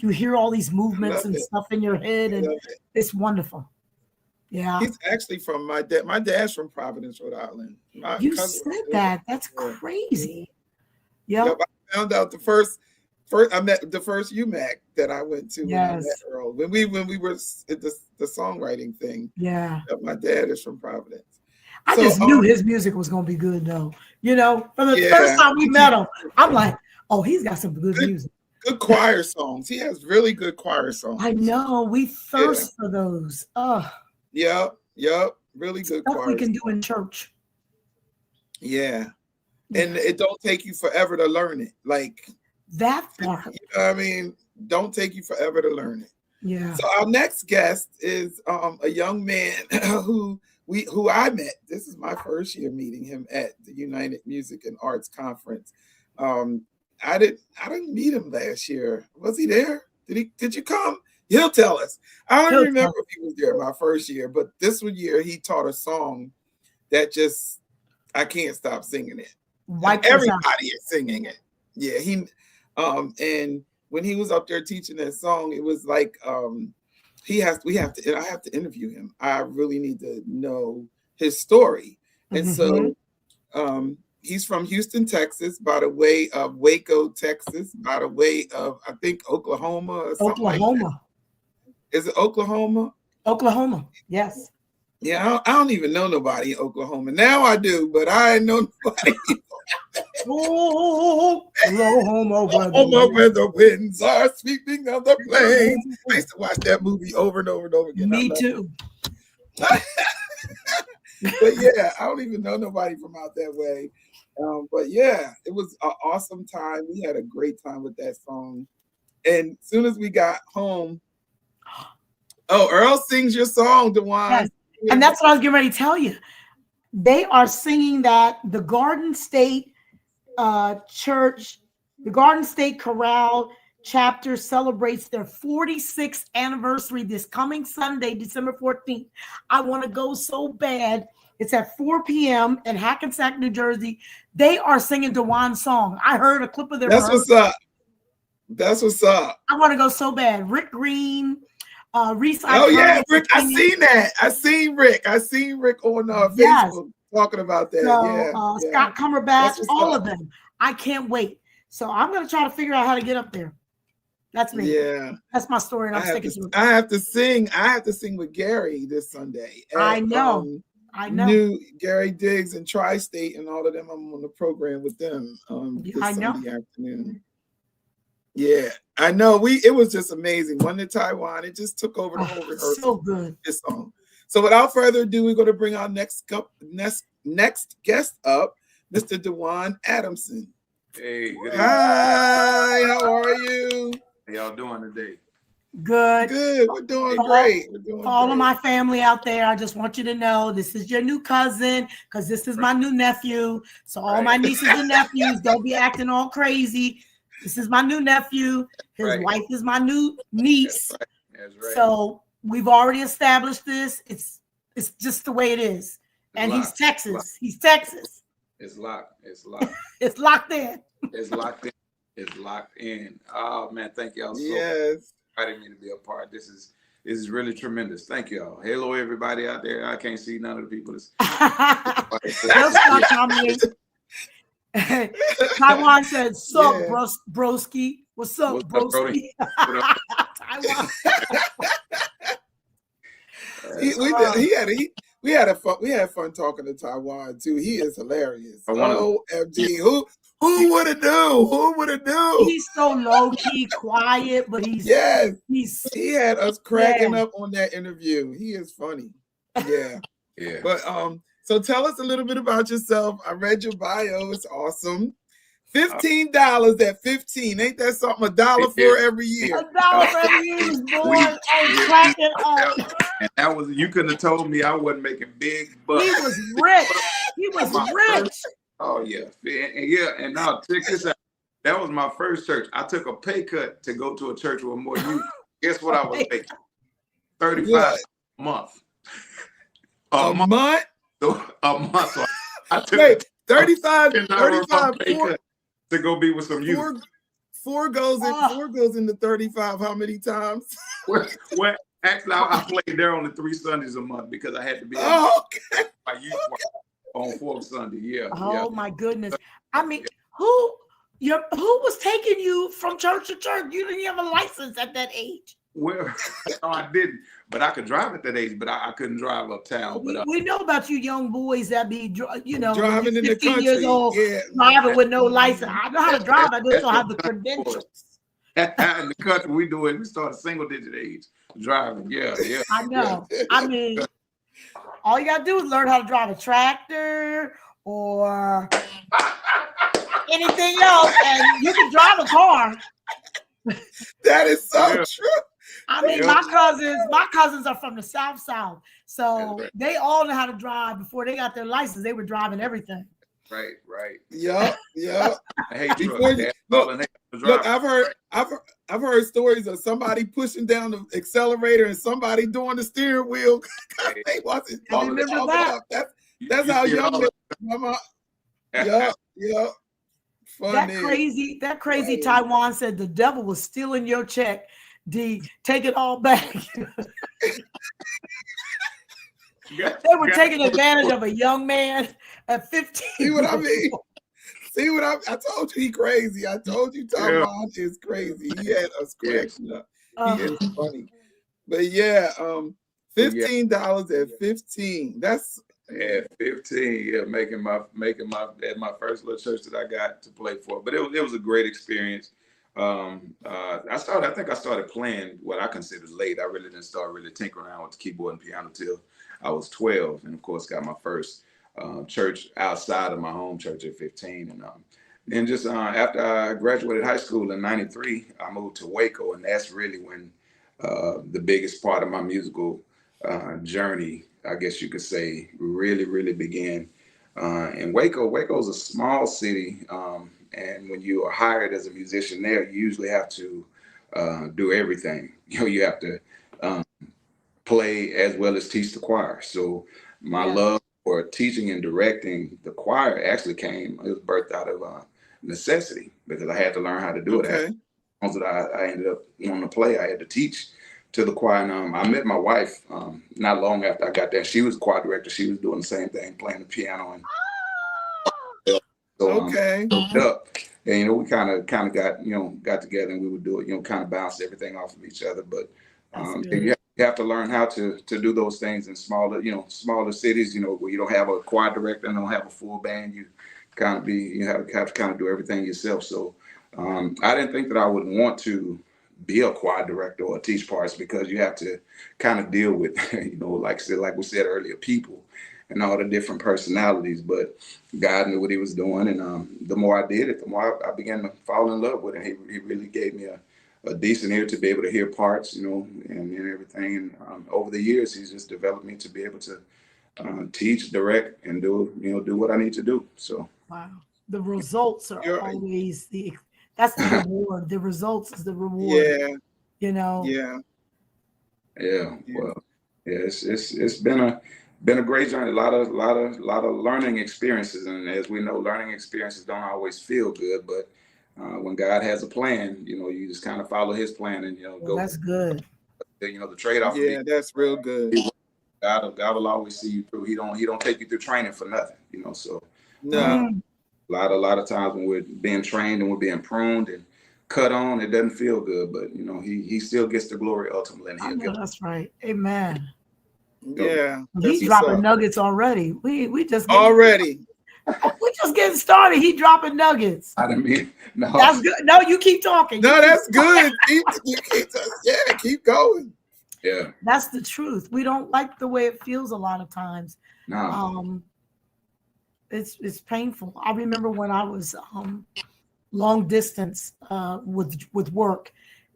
you hear all these movements and stuff in your head, and it's wonderful. Yeah. He's actually from my dad. My dad's from Providence, Rhode Island. You said that. That's crazy. Yep. I found out I met the first UMAC that I went to when I met Earl. When we were at the songwriting thing. Yeah. My dad is from Providence. I just knew his music was gonna be good though. From the first time we met him, I'm like, oh, he's got some good music. Good choir songs. He has really good choir songs. I know. We thirst for those. Oh. Yep. Really good stuff choir we can do in church. Yeah. And it don't take you forever to learn it. Like that part. You know what I mean? Don't take you forever to learn it. Yeah. So our next guest is a young man who I met. This is my first year meeting him at the United Music and Arts Conference. I didn't meet him last year. Was he there? Did you come? He'll tell us. I don't remember if he was there my first year, but this year he taught a song that just I can't stop singing it. Everybody is singing it. Yeah, and when he was up there teaching that song, it was like I have to interview him. I really need to know his story. And so he's from Houston, Texas, by the way of Waco, Texas, by the way of I think Oklahoma or something like that. Is it Oklahoma? Oklahoma, yes. Yeah, I don't even know nobody in Oklahoma. Now I do, but I ain't know nobody. Oklahoma, where the winds are sweeping on the plains. I used to watch that movie over and over and over again. Me too. But yeah, I don't even know nobody from out that way. But yeah, it was an awesome time. We had a great time with that song. And as soon as we got home, Earl sings your song, DeJuan. Yes. And that's what I was getting ready to tell you. They are singing that the Garden State Church, the Garden State Chorale chapter celebrates their 46th anniversary this coming Sunday, December 14th. I want to go so bad. It's at 4 p.m. in Hackensack, New Jersey. They are singing DeJuan's song. I heard a clip of their That's what's up. I want to go so bad. Rick Green, Reese. Rick. I seen that. I seen Rick on Facebook talking about that. So, Scott Cumberbatch, all of them. I can't wait. So I'm going to try to figure out how to get up there. That's me. Yeah. That's my story. And I'm sticking to it. I have to sing with Gary this Sunday. I know. New Gary Diggs and Tri-State and all of them. I'm on the program with them this Sunday afternoon. Yeah, I know. It was just amazing. Went to Taiwan. It just took over the whole rehearsal. So good. This song. So without further ado, we're going to bring our next guest up, Mr. Dewan Adamson. Hey, good evening. Hi, how are you? How y'all doing today? Good. Good. We're doing great. We're doing For all great. of my family out there, I just want you to know this is your new cousin because this is my new nephew. So all my nieces and nephews, don't be acting all crazy. This is my new nephew. His wife is my new niece. That's right. So we've already established this. It's just the way it is. And he's Texas. He's Texas. It's locked. It's locked. It's locked in. It's locked in. It's locked in. Oh man, thank y'all so much for inviting me to be a part. This is really tremendous. Thank y'all. Hello, everybody out there. I can't see none of the people. Taiwan said, "Sup, broski? What's up, broski?" Taiwan. We had fun talking to Taiwan too. He is hilarious. OMG. Who would have knew? Who would have knew? He's so low key, quiet, but he had us cracking up on that interview. He is funny. Yeah. Yeah. But so tell us a little bit about yourself. I read your bio. It's awesome. $15 at 15. Ain't that something? $1 for every year. $1 for every year was born and cracking up. And that was, you couldn't have told me I wasn't making big bucks. He was rich. He was rich. Oh yeah. And now check this out. That was my first church. I took a pay cut to go to a church with more youth. Guess what I was making? $35 a month. A month? So, a month. So I took Wait, 35 pay cut to go be with some youth. Four goes into 35 how many times? Well, actually, I played there only 3 Sundays a month because I had to be my youth on 4th Sunday. Yeah. Oh my goodness. I mean, who was taking you from church to church? You didn't have a license at that age. Well, no, I didn't, but I could drive at that age, but I couldn't drive uptown. But we know about you young boys that be, driving in the 15 country. years old, driving with no license. I know how to drive. I just don't have the credentials. In the country, we start a single-digit age driving. Yeah. I know. I mean, all you gotta do is learn how to drive a tractor or anything else, and you can drive a car. That is so true. I mean, my cousins are from the South, so they all know how to drive. Before they got their license, they were driving everything. Right. Yeah. I hate Look, I've heard stories of somebody pushing down the accelerator and somebody doing the steering wheel. They wasn't remember that. That's how young they are. Yeah. Funny. That crazy Taiwan said the devil was stealing your check. D, take it all back. They were taking advantage of a young man at 15. See what I mean? I told you he crazy. I told you Taiwan is crazy. He had us cracking up. He is funny. But $15 at 15. That's 15. Yeah, making my at my first little church that I got to play for. But it was a great experience. I think I started playing what I considered late. I really didn't start really tinkering around with the keyboard and piano till I was 12, and of course got my first church outside of my home church at 15. And then just after I graduated high school in '93, I moved to Waco, and that's really when the biggest part of my musical journey, I guess you could say, really began. And Waco's a small city. And when you are hired as a musician there, you usually have to do everything. You have to play as well as teach the choir. So my love for teaching and directing the choir actually it was birthed out of necessity, because I had to learn how to do it. Okay. As I ended up wanting to play, I had to teach to the choir. And I met my wife not long after I got there. She was a choir director. She was doing the same thing, playing the piano. And so, and we kind of got together, and we would do it, kind of bounce everything off of each other. But you have to learn how to do those things in smaller cities, where you don't have a choir director and don't have a full band. You have to kind of do everything yourself. So I didn't think that I would want to be a choir director or teach parts, because you have to kind of deal with, like we said earlier, people and all the different personalities. But God knew what he was doing. And the more I did it, the more I began to fall in love with it. He really gave me a decent ear to be able to hear parts, and everything. And over the years, he's just developed me to be able to teach, direct, and do what I need to do. So wow, the results are always that's the reward. The results is the reward. Yeah. Yeah. Well, yeah, it's been a great journey. A lot of learning experiences, and as we know, learning experiences don't always feel good, but when God has a plan, you just kind of follow His plan, and go. That's good. The trade-off. Yeah, that's real good. God will always see you through. He don't take you through training for nothing. So no. A lot of times when we're being trained and we're being pruned and cut on, it doesn't feel good, but he still gets the glory ultimately. And that's right. Amen. Yeah, he's dropping nuggets already. We just already. We just getting started. He dropping nuggets. I didn't mean no. That's good. No, you keep talking. No, that's good. Keep going. Yeah, that's the truth. We don't like the way it feels a lot of times. No. It's painful. I remember when I was long distance with work,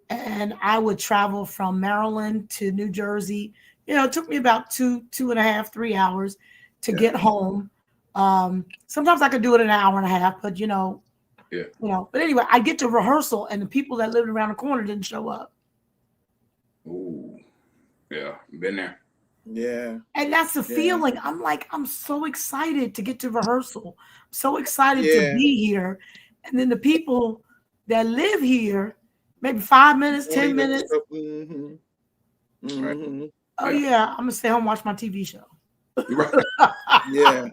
and I would travel from Maryland to New Jersey. It took me about 2.5, 3 hours to get home. Sometimes I could do it in an hour and a half, but but anyway, I get to rehearsal and the people that lived around the corner didn't show up. Ooh, yeah, been there. Yeah. And that's the feeling. I'm so excited to get to rehearsal. So excited to be here. And then the people that live here, maybe 5 minutes, 10 minutes. Mm-hmm. Mm-hmm. Oh yeah, I'm gonna stay home and watch my TV show. Yeah.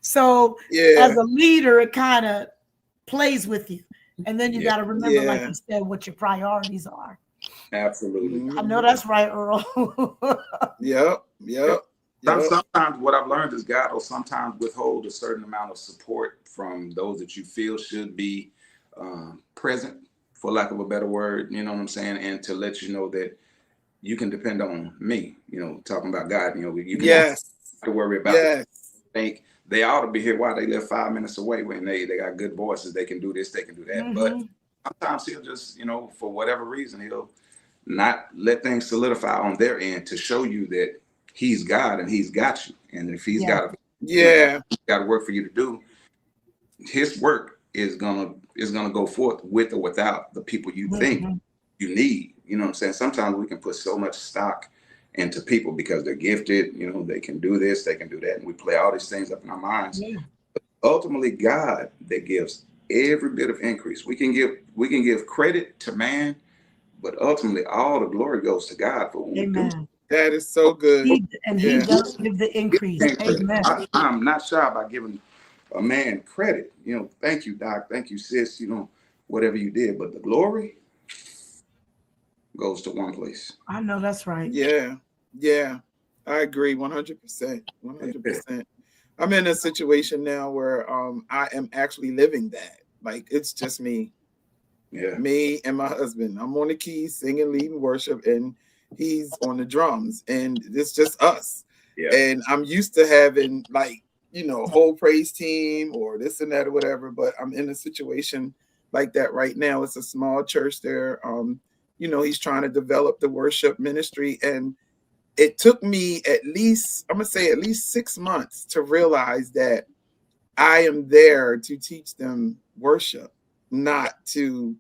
So as a leader, it kind of plays with you. And then you got to remember, like you said, what your priorities are. Absolutely. I know that's right, Earl. Yep. Sometimes what I've learned is God will sometimes withhold a certain amount of support from those that you feel should be present, for lack of a better word, you know what I'm saying? And to let you know that you can depend on me, talking about God, you can have to worry about think they ought to be here. Why they live 5 minutes away when they got good voices, they can do this, they can do that. But sometimes he'll just, for whatever reason, he'll not let things solidify on their end to show you that he's God and he's got you. And if he's got to work for you to do, his work is gonna go forth with or without the people you think you need. You know what I'm saying? Sometimes we can put so much stock into people because they're gifted, they can do this, they can do that, and we play all these things up in our minds. But ultimately, God that gives every bit of increase. We can give credit to man, but ultimately all the glory goes to God for what we do. That is so good. He does give the increase. Amen. I'm not shy about giving a man credit. Thank you, Doc. Thank you, sis. Whatever you did, but the glory goes to one place. I know that's right. Yeah. I agree 100%. 100%. I'm in a situation now where I am actually living that. Like, it's just me. Yeah. Me and my husband. I'm on the keys, singing, leading worship, and he's on the drums, and it's just us. Yeah. And I'm used to having a whole praise team or this and that or whatever, but I'm in a situation like that right now. It's a small church there. He's trying to develop the worship ministry, and it took me at least 6 months to realize that I am there to teach them worship, not to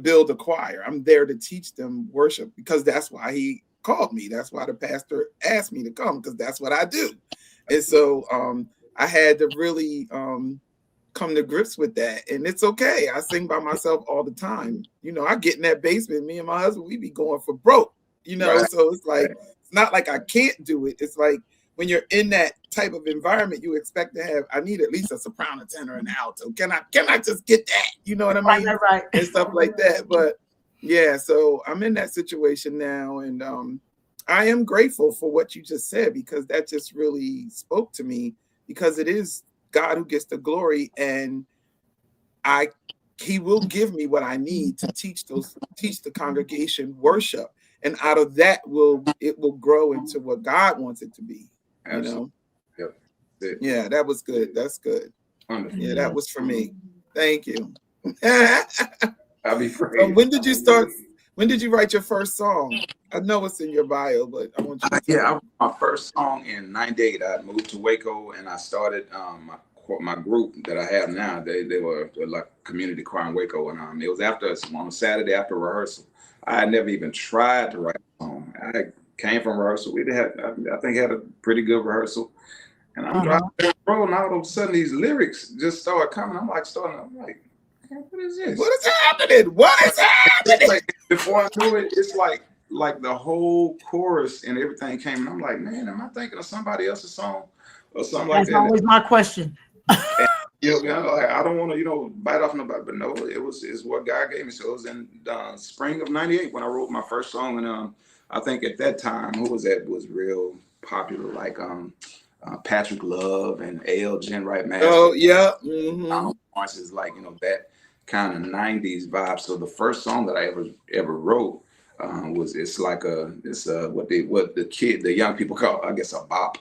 build a choir. I'm there to teach them worship because that's why he called me. That's why the pastor asked me to come, because that's what I do. And so I had to really come to grips with that. And it's okay. I sing by myself all the time. I get in that basement, me and my husband, we be going for broke, Right. So it's like, it's not like I can't do it. It's like when you're in that type of environment, you expect to have, I need at least a soprano, tenor, and alto. Can I just get that? You know what I mean? Right. And stuff like that. But so I'm in that situation now. And I am grateful for what you just said, because that just really spoke to me, because it is God who gets the glory, and he will give me what I need to teach the congregation worship. And out of that it will grow into what God wants it to be. Absolutely. Yep. Yeah, that was good. That's good. Wonderful. Yeah, that was for me. Thank you. I'll be praised. When did you start? When did you write your first song? I know it's in your bio, but I want you to Yeah, I wrote my first song in '98. I moved to Waco and I started my group that I have now. They were like community choir in Waco, and it was after on a Saturday after rehearsal. I had never even tried to write a song. I came from rehearsal. We had, I think, had a pretty good rehearsal, and I'm driving down the road, and all of a sudden these lyrics just started coming. I'm like, what is this? What is happening? What is happening? Like, before I knew it, it's like the whole chorus and everything came, and I'm like, man, am I thinking of somebody else's song or something like that? That's always my question. And, like, I don't want to, bite off nobody, but no, it's what God gave me. So it was in spring of '98 when I wrote my first song, and I think at that time, who was that was real popular, like Patrick Love and A.L. Jenright Master. Oh yeah, mm-hmm. Is like that kind of '90s vibe. So the first song that I ever wrote it's what the young people call, I guess, a bop.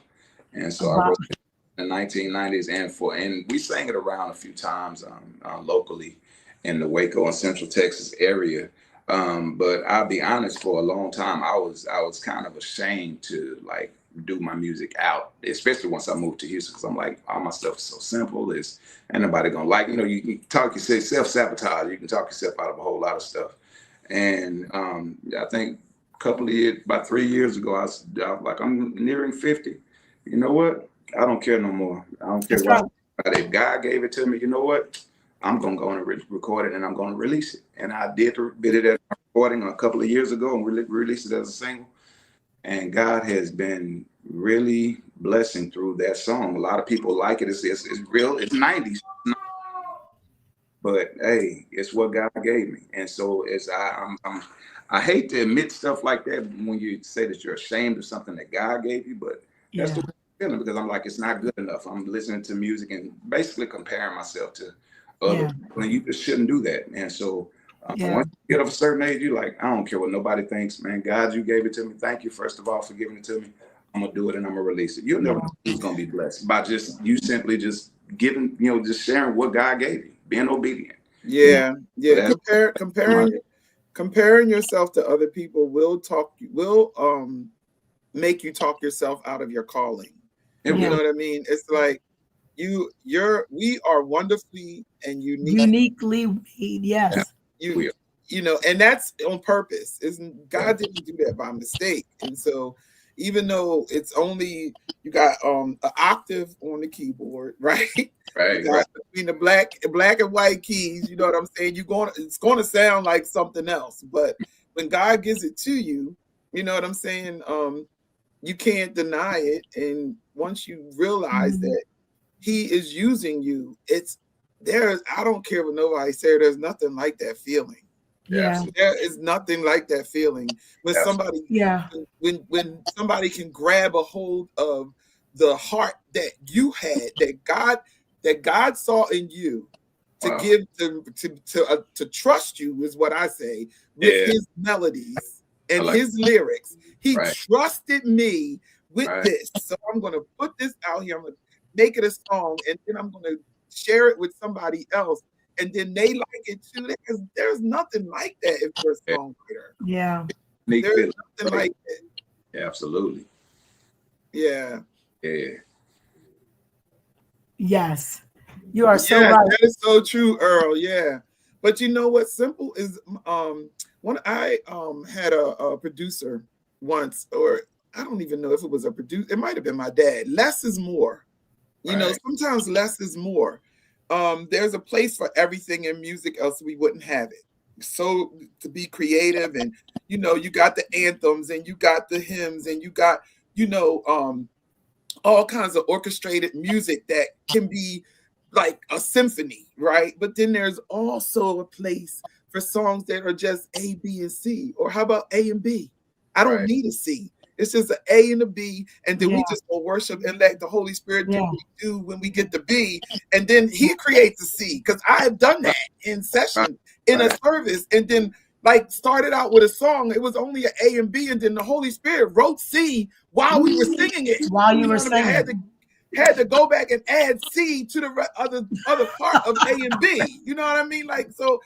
And so I wrote it in the 1990s, and we sang it around a few times locally in the Waco and Central Texas area. But I'll be honest, for a long time I was kind of ashamed to like do my music out, especially once I moved to Houston, because I'm like, all my stuff is so simple. Ain't nobody gonna like, you can talk yourself, self-sabotage, you can talk yourself out of a whole lot of stuff. And I think a couple of years, about 3 years ago, I was like, I'm nearing 50. You know what? I don't care no more. I don't care what. If God gave it to me, you know what? I'm gonna go and record it, and I'm gonna release it. And I did it as a recording a couple of years ago, and released it as a single. And God has been really blessing through that song. A lot of people like it. It's real. It's 90s. But hey, it's what God gave me. And so I hate to admit stuff like that when you say that you're ashamed of something that God gave you, but that's the feeling, because I'm like, it's not good enough. I'm listening to music and basically comparing myself to other people, and you just shouldn't do that. And so once you get of a certain age, you're like, I don't care what nobody thinks, man. God, you gave it to me. Thank you, first of all, for giving it to me. I'm gonna do it, and I'm gonna release it. You'll never know who's gonna be blessed by you simply just giving, just sharing what God gave you, being obedient. Yeah. Comparing yourself to other people will make you talk yourself out of your calling. You know what I mean? It's like we are wonderfully and uniquely made. Yes. And that's on purpose. God didn't do that by mistake. And so even though it's only you got an octave on the keyboard, right? Right. Between the black and white keys, you know what I'm saying? It's gonna sound like something else. But when God gives it to you, you know what I'm saying? You can't deny it. And once you realize that He is using you, I don't care what nobody says, there's nothing like that feeling. Yeah. There is nothing like that feeling when somebody when somebody can grab a hold of the heart that you had, that God saw in you to give to trust you, is what I say, with His melodies and His lyrics. He trusted me with this. So I'm gonna put this out here, I'm gonna make it a song, and then I'm gonna share it with somebody else. And then they like it too. There's nothing like that if you're a songwriter. Yeah. There's nothing like that. Yeah, absolutely. Yeah. Yeah. Yes. You are so right. That is so true, Earl. Yeah. But you know what? Simple is when I had a producer once, or I don't even know if it was a producer, it might have been my dad. Less is more. You know, sometimes less is more. There's a place for everything in music, else we wouldn't have it. So to be creative, and you got the anthems, and you got the hymns, and you got all kinds of orchestrated music that can be like a symphony, right? But then there's also a place for songs that are just A, B, and C. Or how about A and B? I don't need a C. It's just an A and a B, and then we just go worship and let the Holy Spirit do what we do when we get the B, and then He creates a C. Because I have done that in session, in a service, and then like started out with a song. It was only an A and B, and then the Holy Spirit wrote C while we were singing it. While you were singing, I had to go back and add C to the other part of A and B. You know what I mean? Like, so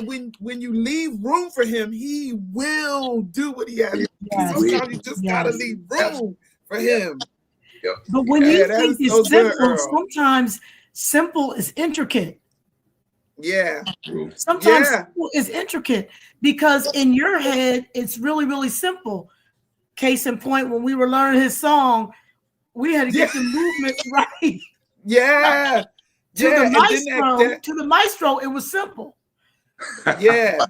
when you leave room for him, he will do what he has to do. Yes. Sometimes you just gotta leave room for him. Yep. But when you that think is it's so good, simple, Earl. sometimes simple is intricate. Yeah. Sometimes simple is intricate because in your head, it's really, really simple. Case in point, when we were learning his song, we had to get the movements right. Yeah. To the maestro, it was simple. Yeah.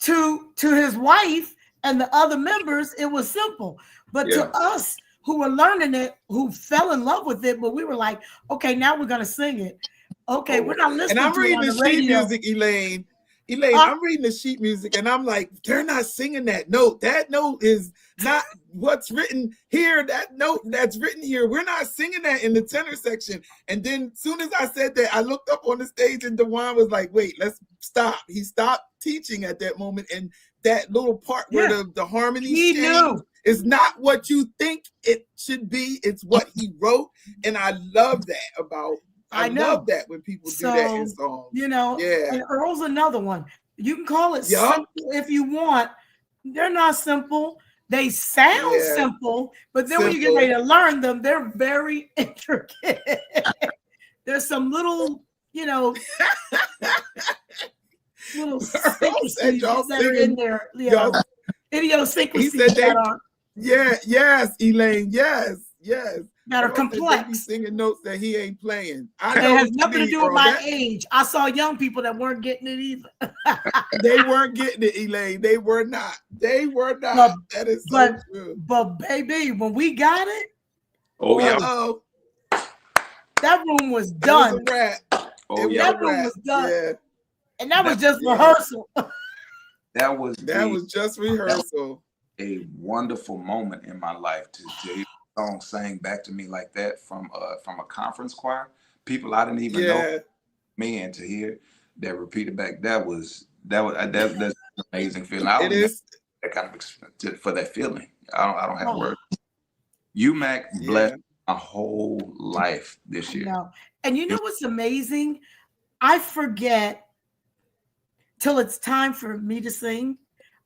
To his wife and the other members, it was simple. But to us who were learning it, who fell in love with it, but we were like, okay, now we're gonna sing it. Okay, we're not listening and I'm to reading it on the radio. sheet music, Elaine. I'm reading the sheet music, and I'm like, they're not singing that note. That note is not what's written here. That note that's written here, we're not singing that in the tenor section. And then as soon as I said that, I looked up on the stage, and DeJuan was like, wait, let's stop. He stopped teaching at that moment, and that little part where the harmony he knew. is not what you think it should be. It's what he wrote, and I love that about. I love that when people do that in songs. You know, and Earl's another one. You can call it simple if you want. They're not simple. They sound simple, but then when you get ready to learn them, they're very intricate. There's some little, little idiosyncrasies that are in there. Idiosyncrasies that are. Yes, Elaine. Yes. That are complex. He singing notes that he ain't playing. It has nothing to do with my age. I saw young people that weren't getting it either. They weren't getting it, Elaine. They were not. That is so true. But baby, when we got it, that room was done. That room was done. Yeah. And that was just rehearsal. That was just rehearsal. A wonderful moment in my life to hear song sang back to me like that from a conference choir, people I didn't even know, man, to hear that repeated back, that's an amazing feeling. It is that kind of for that feeling. I don't have words. UMAC blessed my whole life this year. And you know what's amazing? I forget till it's time for me to sing.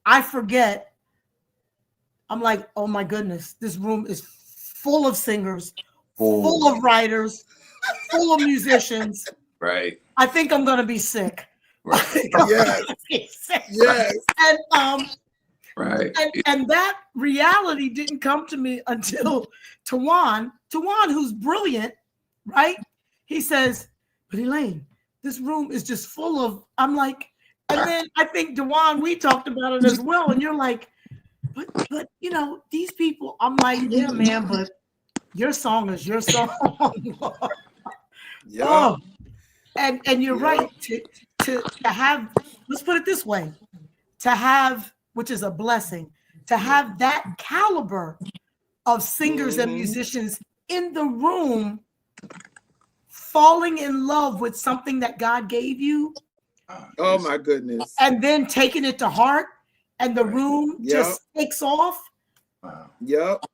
I forget. I'm like, oh my goodness, this room is full of singers, full of writers, full of musicians. Right. I think I'm gonna be sick. Right. Yes. And right. And that reality didn't come to me until DeJuan, who's brilliant, right? He says, but Elaine, this room is just full of. I'm like, and then I think DeJuan, we talked about it as well, and you're like. But these people, I'm like, yeah, man, but your song is your song. And you're right to have, let's put it this way, to have, which is a blessing, to have that caliber of singers and musicians in the room falling in love with something that God gave you. Oh my goodness. And then taking it to heart. And the room just takes off. Wow. Yep.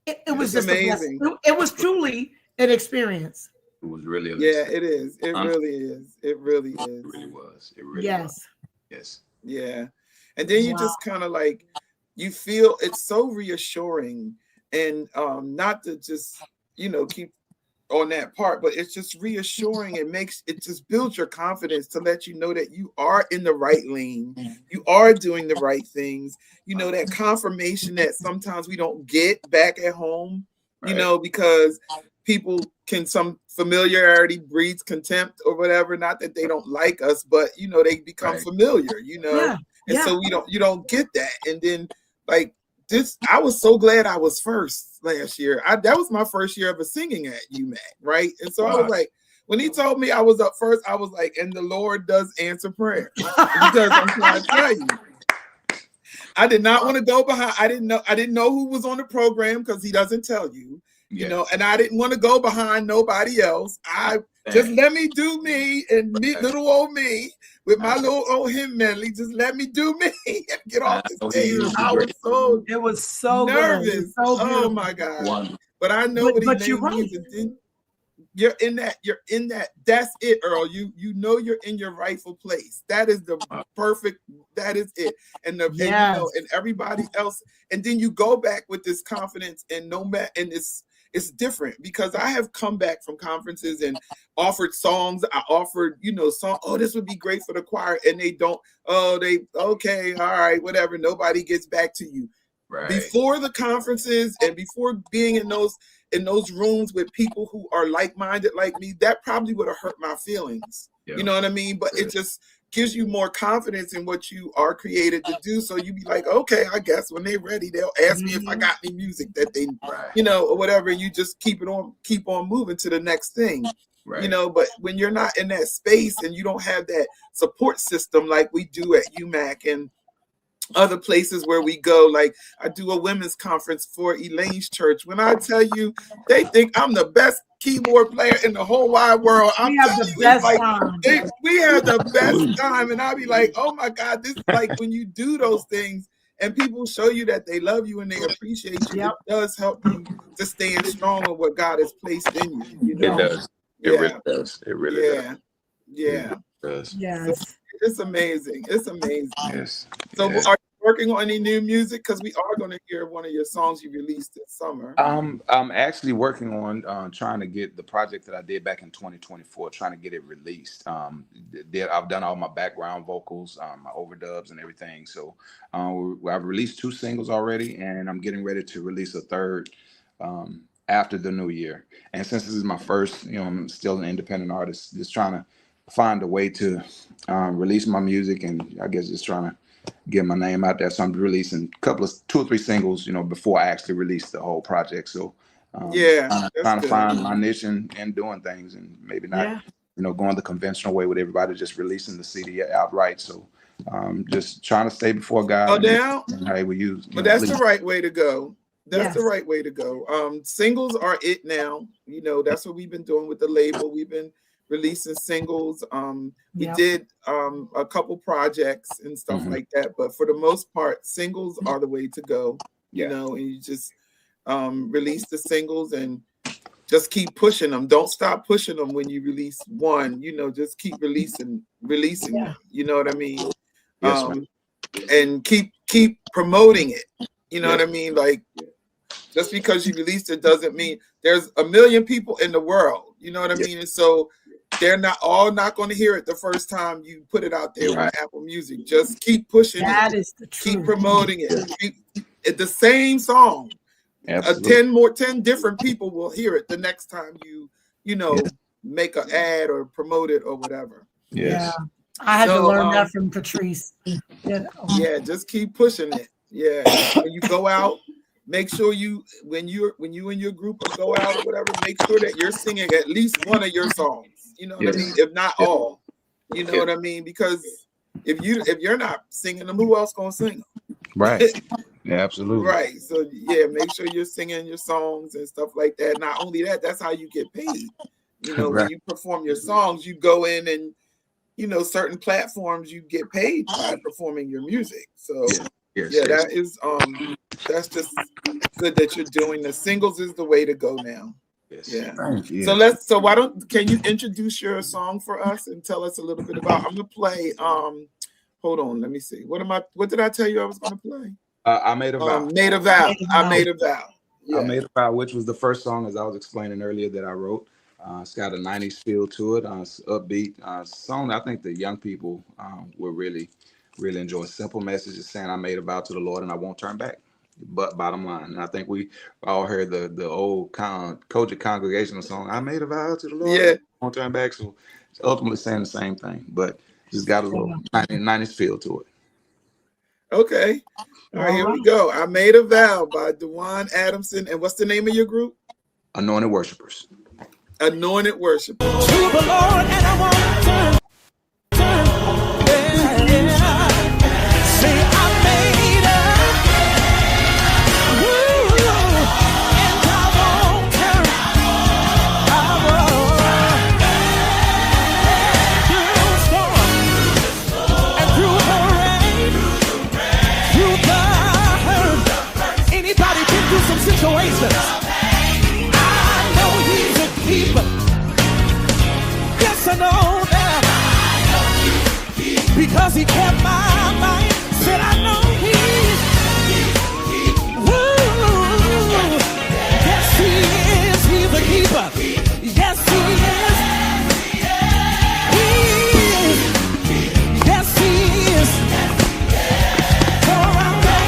It was just amazing. It was truly an experience. It was really it is. It really is. It really is. It really was. It really was. Yes. Yeah. And then you just kind of like, you feel it's so reassuring and not to just, keep on that part, but it's just reassuring. It just builds your confidence to let you know that you are in the right lane. You are doing the right things. That confirmation that sometimes we don't get back at home, because people some familiarity breeds contempt or whatever. Not that they don't like us, but they become familiar, and so you don't get that. And then like this, I was so glad I was first last year. That was my first year ever singing at UMAC, right? And so I was like, when he told me I was up first, I was like, and the Lord does answer prayer. Because I'm trying to tell you, I did not want to go behind. I didn't know who was on the program because he doesn't tell you, and I didn't want to go behind nobody else. Just let me do me and little old me with my little old hymn medley. Just let me do me and get off the stage. It was so nervous. So oh my God. But I know what he you're right. you're in that, that's it, Earl. You know you're in your rightful place. That is the perfect, that is it. And the and everybody else, and then you go back with this confidence, and it's different, because I have come back from conferences and offered songs. I offered, song, oh, this would be great for the choir, and they don't, okay, all right, whatever. Nobody gets back to you. Right. Before the conferences and before being in those rooms with people who are like-minded like me, that probably would have hurt my feelings. Yeah. You know what I mean? But it just gives you more confidence in what you are created to do. So you be like, okay, I guess when they're ready, they'll ask me if I got any music that they, or whatever. You just keep on moving to the next thing. Right. But when you're not in that space and you don't have that support system like we do at UMAC and other places where we go, like I do a women's conference for Elaine's church. When I tell you, they think I'm the best keyboard player in the whole wide world. We have the best time. We have the best time. And I'll be like, oh my God, this is like when you do those things and people show you that they love you and they appreciate you, it does help you to stand strong on what God has placed in you. It does. It really does. It really does. Yeah. It does. Yes. It's amazing. It's amazing. Yes. So are you working on any new music? Because we are going to hear one of your songs you released this summer. I'm actually working on trying to get the project that I did back in 2024, trying to get it released. I've done all my background vocals, my overdubs and everything. So I've released 2 singles already, and I'm getting ready to release a third after the new year. And since this is my first, I'm still an independent artist, just trying to find a way to release my music, and I guess just trying to get my name out there. So I'm releasing 2 or 3 singles, before I actually release the whole project. So trying to find my niche and doing things, and maybe not, going the conventional way with everybody just releasing the CD outright. So just trying to stay before God. How we use. But that's the right way to go. That's the right way to go. Singles are it now. That's what we've been doing with the label. We've been releasing singles. We did a couple projects and stuff like that, but for the most part, singles are the way to go. And you just release the singles and just keep pushing them. Don't stop pushing them when you release one. Just keep releasing them. You know what I mean? And keep promoting it. You know what I mean? Like, just because you released it doesn't mean there's a million people in the world. You know what I mean? And so they're not going to hear it the first time you put it out there on Apple Music. Just keep pushing it. That is the truth. Keep promoting it. The same song. 10 different people will hear it the next time you make an ad or promote it or whatever. Yes. Yeah. I had to learn that from Katrice. Yeah, just keep pushing it. Yeah. When you go out, make sure when you and your group go out or whatever, make sure that you're singing at least one of your songs. You know what I mean? If not all, you know what I mean? Because if you're not singing them, who else gonna sing them? Right. Yeah, absolutely. Right. So make sure you're singing your songs and stuff like that. Not only that, that's how you get paid. When you perform your songs, you go in and certain platforms you get paid by performing your music. So that is that's just good that you're doing the singles is the way to go now. Yes. Yeah. So can you introduce your song for us and tell us a little bit about? I'm gonna play. Hold on, let me see. What did I tell you I was gonna play? I made a vow. Made a vow. I made a vow. Yeah. I made a vow, which was the first song, as I was explaining earlier, that I wrote. It's got a 90s feel to it. It's upbeat song. I think the young people will really enjoy. Simple messages saying I made a vow to the Lord and I won't turn back. But bottom line, and I think we all heard the old Kojic congregational song, I made a vow to the Lord, I won't turn back. So it's ultimately saying the same thing, but just got a little 90s feel to it. Okay. All right, here we go. I Made a Vow by Dewan Adamson. And what's the name of your group? Anointed Worshipers. Anointed Worshipers. To the Lord, and I won't turn. Say I made a and I won't turn. I won't. Through the storm and through the rain, through the hurt. Anybody been through some situations? I know he's a keeper. 'cause he kept my life. Said I know he's, woo, yes he is, he's a keeper. Yes he is, he is, yes he is. All around me.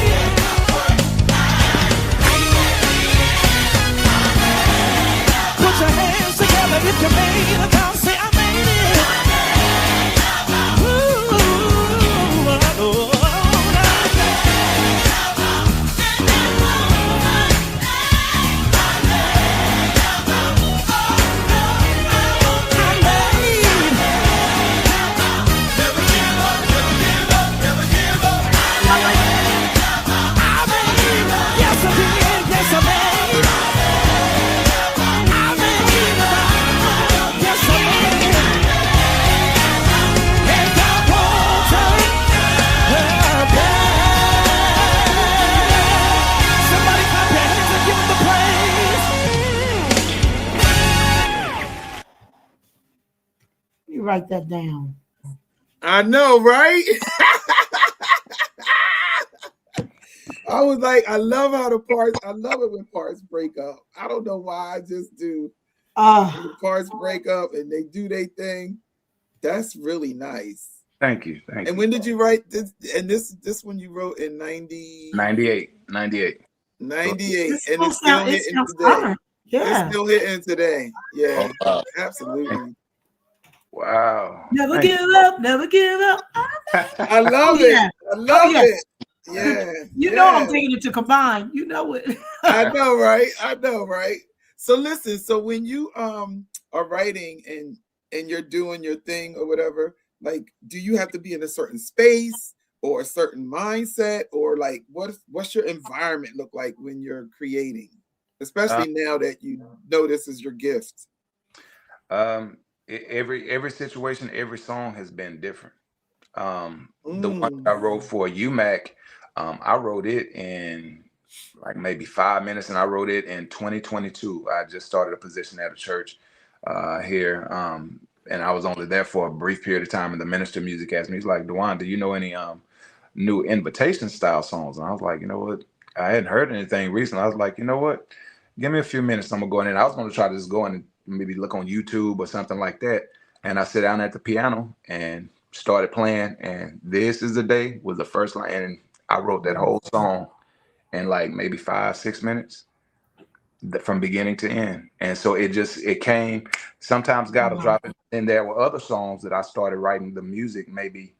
Put your hands together if you made it. I'll say I made it. You write that down. I know, right? I was like, I love how the parts, I love it when parts break up. I don't know why, I just do. When the parts break up and they do their thing. That's really nice. Thank you. Thank you. And when did you write this? And this one you wrote in 98. 98. And It it's still hitting today. Yeah. It's still hitting today. Yeah. Oh, wow. Absolutely. Wow. Never give up, never give up. I love it. I love it. Yeah. You know I'm taking it to combine. You know it. I know, right? I know, right? So listen, so when you are writing and you're doing your thing or whatever, like, do you have to be in a certain space or a certain mindset, or like what's your environment look like when you're creating, especially now that you know this is your gift? Every situation, every song has been different. The one I wrote for UMAC, I wrote it in like maybe 5 minutes, and I wrote it in 2022. I just started a position at a church here, and I was only there for a brief period of time. And the minister of music asked me, he's like, DeJuan, do you know any new invitation style songs? And I was like, you know what? I hadn't heard anything recently. I was like, you know what? Give me a few minutes. I'm gonna go in. And I was gonna try to just go in and maybe look on YouTube or something like that. And I sat down at the piano and started playing. And This Is the Day was the first line. And I wrote that whole song in like maybe 5-6 minutes from beginning to end. And so it came. Sometimes God will drop it. And there were other songs that I started writing the music maybe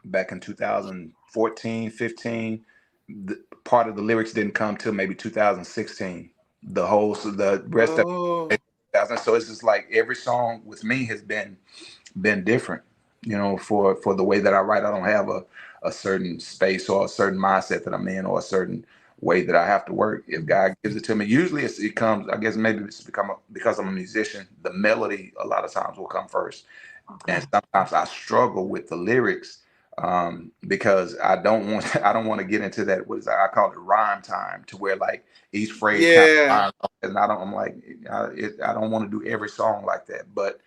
back in 2014, 15. Part of the lyrics didn't come till maybe 2016. The rest of it. So it's just like every song with me has been different, you know, for the way that I write. I don't have a certain space or a certain mindset that I'm in, or a certain way that I have to work. If God gives it to me, usually it comes, I guess maybe it's because I'm a musician, the melody a lot of times will come first. And sometimes I struggle with the lyrics because I don't want to get into that, I call it rhyme time, to where like each phrase kind of rhymes, and I don't want to do every song like that. But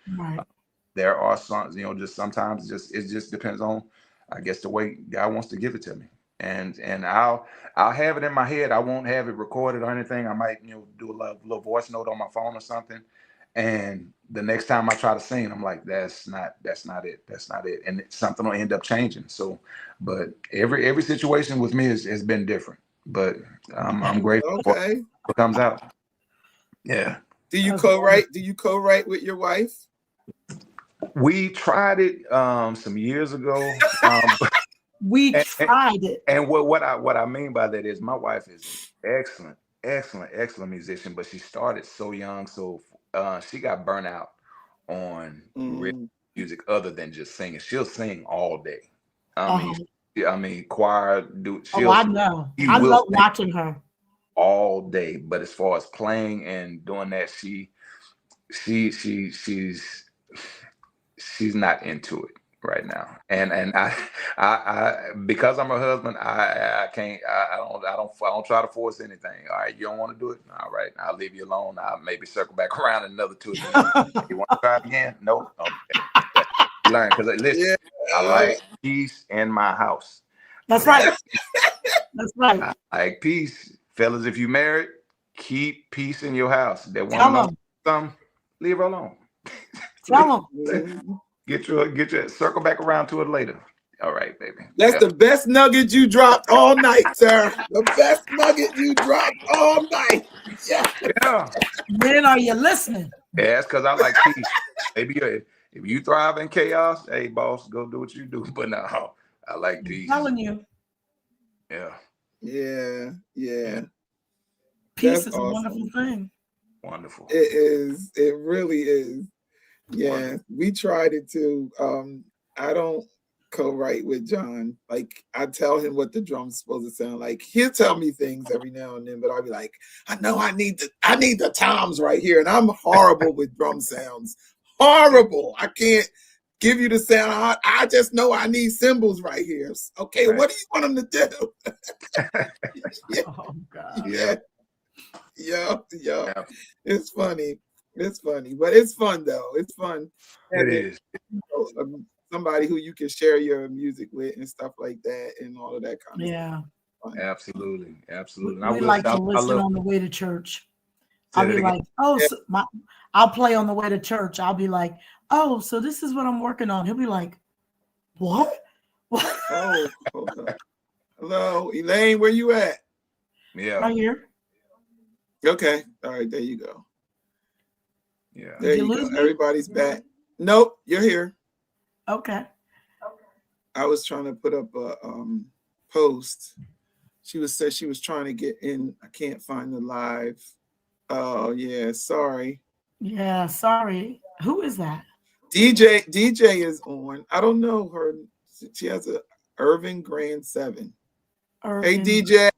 there are songs, you know, just sometimes it just depends on, I guess, the way God wants to give it to me. And I'll have it in my head. I won't have it recorded or anything. I might, you know, do a little voice note on my phone or something. And the next time I try to sing, I'm like, that's not it. And something will end up changing. So, but every situation with me has been different. But I'm grateful for what comes out. Yeah. Do you co-write? Do you co-write with your wife? We tried it some years ago. We tried it. And what I mean by that is my wife is excellent musician, but she started so young, so she got burnt out on music other than just singing. She'll sing all day. I mean, choir. I know. I love watching her all day. But as far as playing and doing that, she's not into it right now. And I because I'm her husband, I can't. I don't try to force anything. All right, you don't want to do it. All right, I'll leave you alone. I'll maybe circle back around in another 2 or 3 minutes. You want to try it again? No. Okay. Learn, because listen, I like peace in my house. That's right. That's right. I like peace. Fellas, if you married, keep peace in your house. That Tell want to know them. something, leave her alone. Tell them. Get your circle back around to it later. All right, baby. That's the best nugget you dropped all night, sir. The best nugget you dropped all night. Yeah. Men, are you listening? Yeah, that's because I like peace. Maybe if you thrive in chaos, hey, boss, go do what you do. But no, I like peace. I'm telling you. Yeah. Peace That's is a wonderful thing. Wonderful. It is. It really is. Yeah, wonderful. We tried it too. I don't co-write with John. Like, I tell him what the drum's supposed to sound like. He'll tell me things every now and then, but I'll be like, I know I need the toms right here. And I'm horrible with drum sounds. Horrible. I can't give you the sound. I just know I need cymbals right here. Okay, right. What do you want them to do? Oh God. Yeah. It's funny, but it's fun though. It's fun. It is. Somebody who you can share your music with and stuff like that, and all of that kind of stuff. Absolutely. We like to listen on the way to church. I'll be like, I'll play on the way to church. I'll be like, oh, so this is what I'm working on. He'll be like, what? Oh, hold on. Hello, Elaine, where you at? Yeah. Right here. Okay. All right, there you go. Yeah. There you go. Everybody's back. Nope, you're here. Okay. I was trying to put up a post. She said she was trying to get in. I can't find the live. Oh yeah, sorry. Yeah, sorry. Who is that? DJ is on. I don't know her. She has a Irving Grand 7. Hey DJ.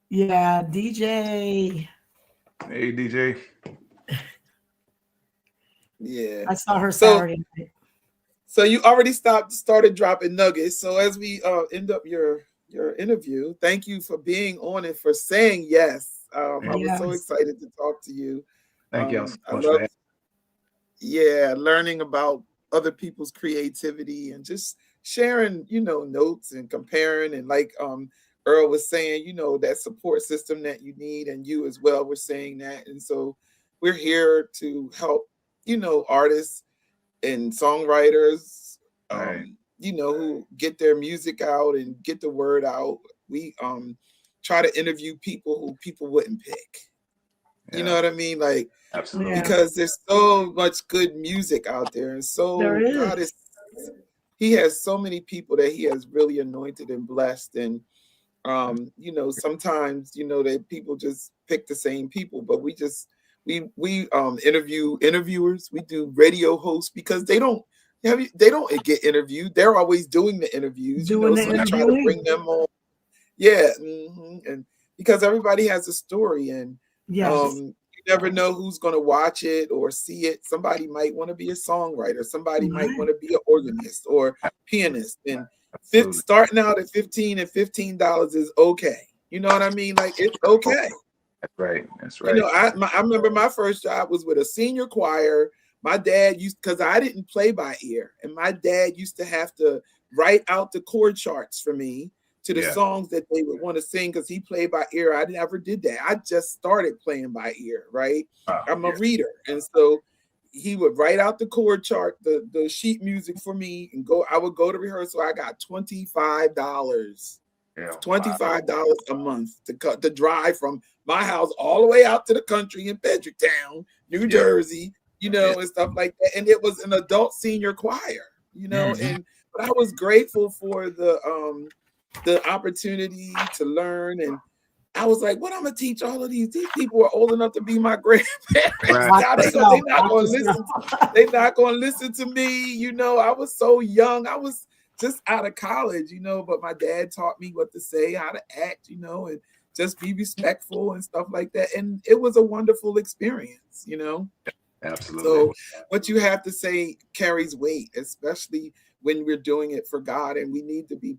Yeah, DJ. Hey DJ. Yeah. I saw her Saturday night. So you already started dropping nuggets. So as we end up your interview, thank you for being on and for saying yes. I was so excited to talk to you. Thank you. I love, learning about other people's creativity and just sharing, notes and comparing, and like Earl was saying, that support system that you need, and you as well were saying that. And so we're here to help, artists and songwriters, who get their music out and get the word out. We try to interview people who people wouldn't pick. You know what I mean? Like, absolutely, because there's so much good music out there, and so God He has so many people that He has really anointed and blessed. And sometimes that people just pick the same people, but we interview interviewers. We do radio hosts because they don't get interviewed. They're always doing the interviews. So we try to bring them on. Yeah, and because everybody has a story, and you never know who's going to watch it or see it. Somebody might want to be a songwriter. Somebody might want to be an organist or pianist. And starting out at $15 and $15 is okay. You know what I mean? Like, it's okay. That's right. I remember my first job was with a senior choir. My dad because I didn't play by ear, and my dad used to have to write out the chord charts for me to the songs that they would want to sing, because he played by ear. I never did that. I just started playing by ear, right? I'm a reader. And so he would write out the chord chart, the sheet music for me, and I would go to rehearsal. I got $25. $25 a month to drive from my house all the way out to the country in Fredericktown, New Jersey, and stuff like that. And it was an adult senior choir, but I was grateful for the opportunity to learn. And I was like, what I'm gonna teach all of these people are old enough to be my grandparents. Now they're not gonna listen. They're not gonna listen to me. I was so young. I was just out of college, but my dad taught me what to say, how to act, and just be respectful and stuff like that. And it was a wonderful experience, Absolutely. So what you have to say carries weight, especially when we're doing it for God, and we need to be,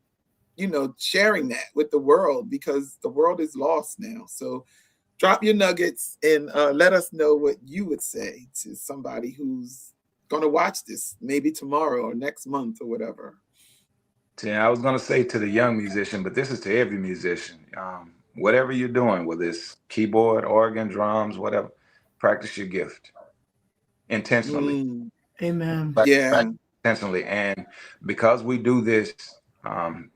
sharing that with the world, because the world is lost now. So drop your nuggets and let us know what you would say to somebody who's going to watch this maybe tomorrow or next month or whatever? I was going to say to the young musician, but this is to every musician. Whatever you're doing, whether it's keyboard, organ, drums, whatever, practice your gift intentionally. Amen. Yeah. Intentionally. And because we do this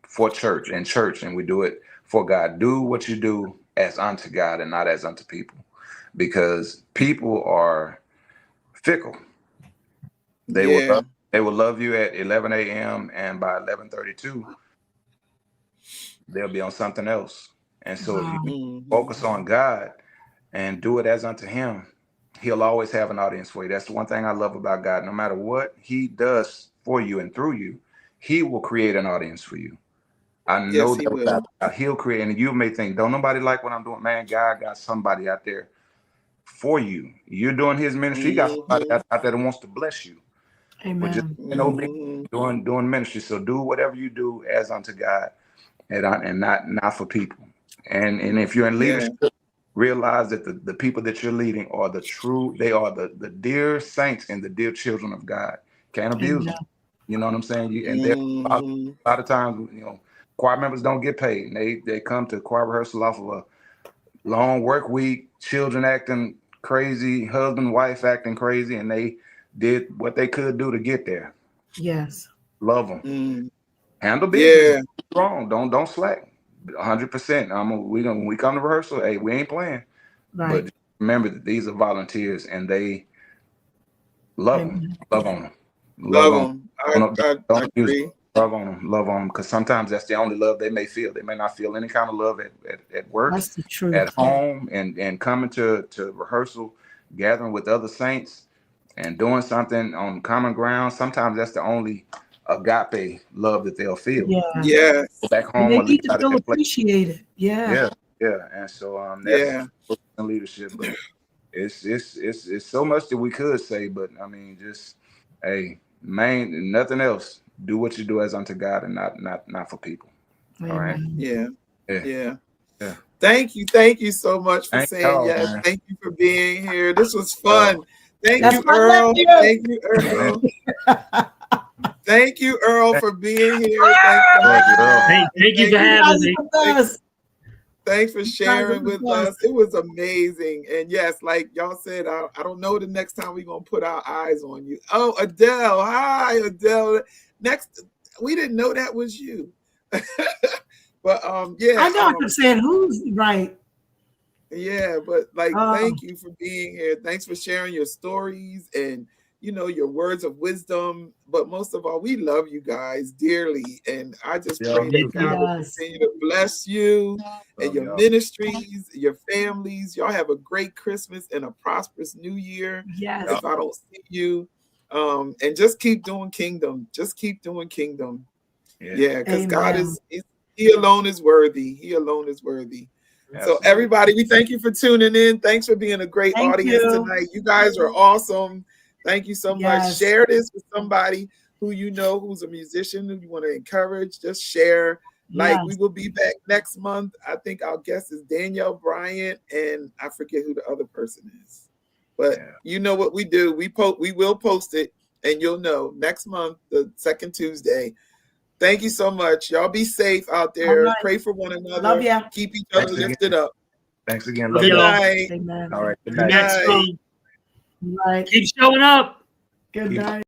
for church, and we do it for God, do what you do as unto God and not as unto people, because people are fickle. They will love you at 11 a.m. and by 11:32 they'll be on something else. And so if you focus on God and do it as unto him, he'll always have an audience for you. That's the one thing I love about God. No matter what he does for you and through you, he will create an audience for you. I know that he'll create, and you may think, don't nobody like what I'm doing. Man, God got somebody out there for you. You're doing his ministry. He got somebody out there that wants to bless you. Amen. But just doing ministry. So do whatever you do as unto God and not for people. And if you're in leadership, realize that the people that you're leading are they are the dear saints and the dear children of God. Can't abuse them. You know what I'm saying? And there a lot of times, choir members don't get paid. And they come to choir rehearsal off of a long work week, children acting crazy, husband, wife acting crazy, and they did what they could do to get there. Yes. Love them. Handle business. Wrong. Don't slack. 100%. When we come to rehearsal, hey, we ain't playing. Right. But remember that these are volunteers, and they love them. Love on them. Love them. I agree. Love on them, because sometimes that's the only love they may feel. They may not feel any kind of love at work, that's the truth. At home, and coming to rehearsal, gathering with other saints, and doing something on common ground. Sometimes that's the only agape love that they'll feel. Yeah. Back home, and they need to feel appreciated. Yeah. And so that's leadership. But it's so much that we could say, but I mean, just nothing else. Do what you do as unto God and not for people. Amen. All right. Yeah. Thank you so much for saying yes. Man. Thank you for being here. This was fun. Thank you, Earl. Thank you, Earl. Thank you, Earl, for being here. Thank you for having me. Thanks for sharing with us. It was amazing. And yes, like y'all said, I don't know the next time we're going to put our eyes on you. Oh, Adele. Hi, Adele. Next, we didn't know that was you. But I know I kept saying who's right. Yeah, but thank you for being here. Thanks for sharing your stories and your words of wisdom. But most of all, we love you guys dearly. And I just pray that God will continue to bless you and your ministries, your families. Y'all have a great Christmas and a prosperous New Year. Yes. If I don't see you. And just keep doing kingdom. Just keep doing kingdom. Yeah, because God He alone is worthy. He alone is worthy. Absolutely. So everybody, we thank you for tuning in. Thanks for being a great audience tonight. You guys are awesome. Thank you so much. Share this with somebody who who's a musician, who you want to encourage. Just share. We will be back next month. I think our guest is Danielle Bryant, and I forget who the other person is. But you know what we do. We will post it, and you'll know next month, the second Tuesday. Thank you so much. Y'all be safe out there. Right. Pray for one another. Love ya. Keep each other lifted up. Thanks again. Good night. Amen. All right. Good night. Right. Keep showing up. Good night.